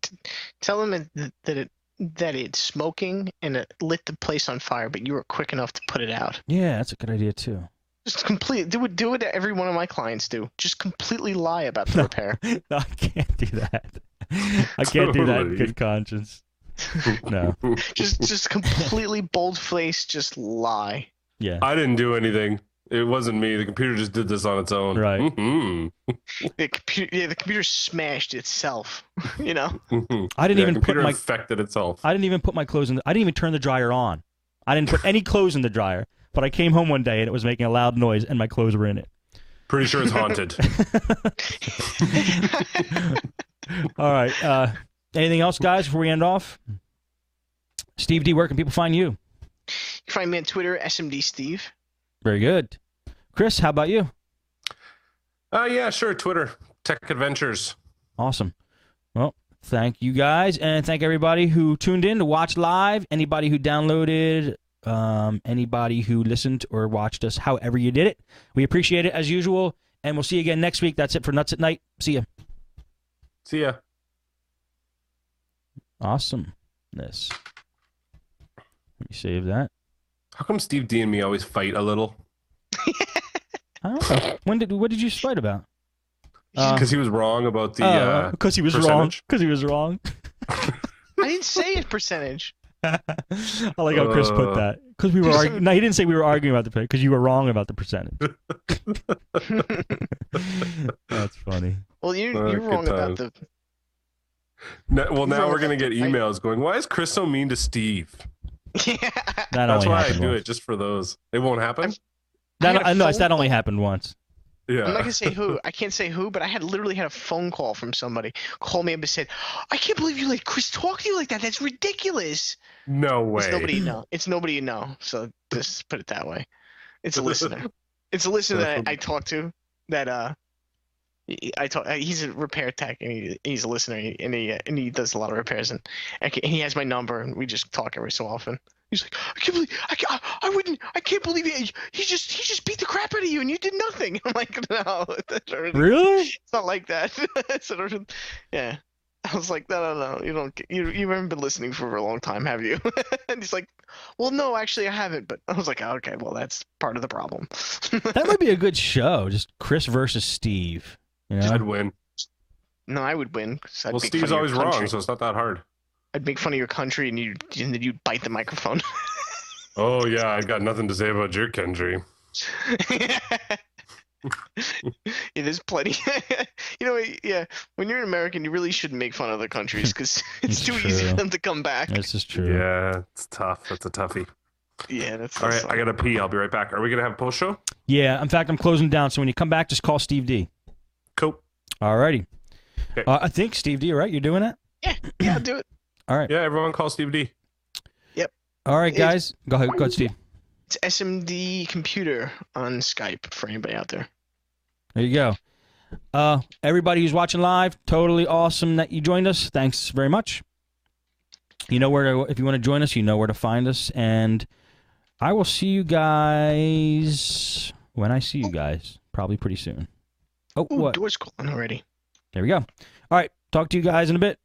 Speaker 2: tell them that it's smoking and it lit the place on fire, but you were quick enough to put it out.
Speaker 1: Yeah, that's a good idea too.
Speaker 2: Just do it every one of my clients do. Just completely lie about the repair.
Speaker 1: No, I can't do that. I can't do that in good conscience. No.
Speaker 2: Just completely bold-faced, just lie.
Speaker 1: Yeah.
Speaker 3: I didn't do anything. It wasn't me. The computer just did this on its own.
Speaker 1: Right.
Speaker 3: Mm-hmm.
Speaker 2: The computer smashed itself. You know.
Speaker 1: I didn't even
Speaker 3: put my affected itself.
Speaker 1: I didn't even put my clothes in. I didn't even turn the dryer on. I didn't put any clothes in the dryer. But I came home one day and it was making a loud noise and my clothes were in it.
Speaker 3: Pretty sure it's haunted.
Speaker 1: All right. Anything else, guys, before we end off? Steve D, where can people find you?
Speaker 2: You can find me on Twitter, SMD Steve.
Speaker 1: Very good. Chris, how about you?
Speaker 3: Yeah, sure. Twitter, Tech Adventures.
Speaker 1: Awesome. Well, thank you guys, and thank everybody who tuned in to watch live, anybody who downloaded, anybody who listened or watched us, however you did it. We appreciate it as usual, and we'll see you again next week. That's it for Nutz at Night. See ya.
Speaker 3: See ya.
Speaker 1: Awesomeness. Let me save that.
Speaker 3: How come Steve D and me always fight a little?
Speaker 1: I don't know. What did you fight about?
Speaker 3: Because he was wrong about the
Speaker 1: because he was
Speaker 3: percentage.
Speaker 1: wrong. Because he was wrong.
Speaker 2: I didn't say a percentage.
Speaker 1: I like how Chris put that. Because we were arguing. No, he didn't say we were arguing about the percentage. Because you were wrong about the percentage. That's funny.
Speaker 2: Well, you're wrong about the.
Speaker 3: Now we're gonna get emails going. Why is Chris so mean to Steve?
Speaker 2: Yeah.
Speaker 3: That's why I do it, just for those. It won't happen.
Speaker 1: That only happened once.
Speaker 3: Yeah.
Speaker 2: I'm not gonna say who. I can't say who, but I literally had a phone call from somebody. Called me up and said, "I can't believe you let Chris talk to you like that. That's ridiculous."
Speaker 3: No way.
Speaker 2: It's nobody you know. It's nobody you know. So just put it that way. It's a listener. It's a listener that I talk to. That he's a repair tech and he's a listener and he does a lot of repairs and he has my number and we just talk every so often. He's like, I can't believe he just beat the crap out of you and you did nothing. I'm like, no,
Speaker 1: really?
Speaker 2: It's not like that. So, yeah, I was like, no, you haven't been listening for a long time, have you? And he's like, well, no, actually I haven't. But I was like, oh, okay, well that's part of the problem.
Speaker 1: That might be a good show, just Chris versus Steve. You know?
Speaker 3: I'd win.
Speaker 2: No, I would win. 'Cause I'd
Speaker 3: Well,
Speaker 2: make fun
Speaker 3: Steve's
Speaker 2: of your
Speaker 3: always wrong,
Speaker 2: country.
Speaker 3: so it's not that hard.
Speaker 2: I'd make fun of your country, and then you'd bite the microphone.
Speaker 3: Oh yeah, I got nothing to say about your country.
Speaker 2: Yeah, there's plenty. Yeah, when you're an American, you really shouldn't make fun of other countries because it's
Speaker 1: It's
Speaker 2: too easy for
Speaker 1: true.
Speaker 2: them to come back.
Speaker 1: This is true.
Speaker 3: Yeah, it's tough. That's a toughie.
Speaker 2: Yeah, that's
Speaker 3: All right,
Speaker 2: fun.
Speaker 3: I gotta pee. I'll be right back. Are we gonna have a post show?
Speaker 1: Yeah. In fact, I'm closing down. So when you come back, just call Steve D.
Speaker 3: Cool.
Speaker 1: Alrighty.
Speaker 3: Okay.
Speaker 1: I think Steve D. Right? You're doing it.
Speaker 2: Yeah, I'll do it.
Speaker 1: All right.
Speaker 3: Yeah, everyone call Steve D.
Speaker 1: All right, guys. Go ahead, Steve.
Speaker 2: It's SMD Computer on Skype for anybody out there.
Speaker 1: There you go. Everybody who's watching live, totally awesome that you joined us. Thanks very much. You know where to, if you want to join us, you know where to find us, and I will see you guys when I see you guys, probably pretty soon. Oh,
Speaker 2: Ooh,
Speaker 1: what?
Speaker 2: door's calling already.
Speaker 1: There we go. All right, talk to you guys in a bit.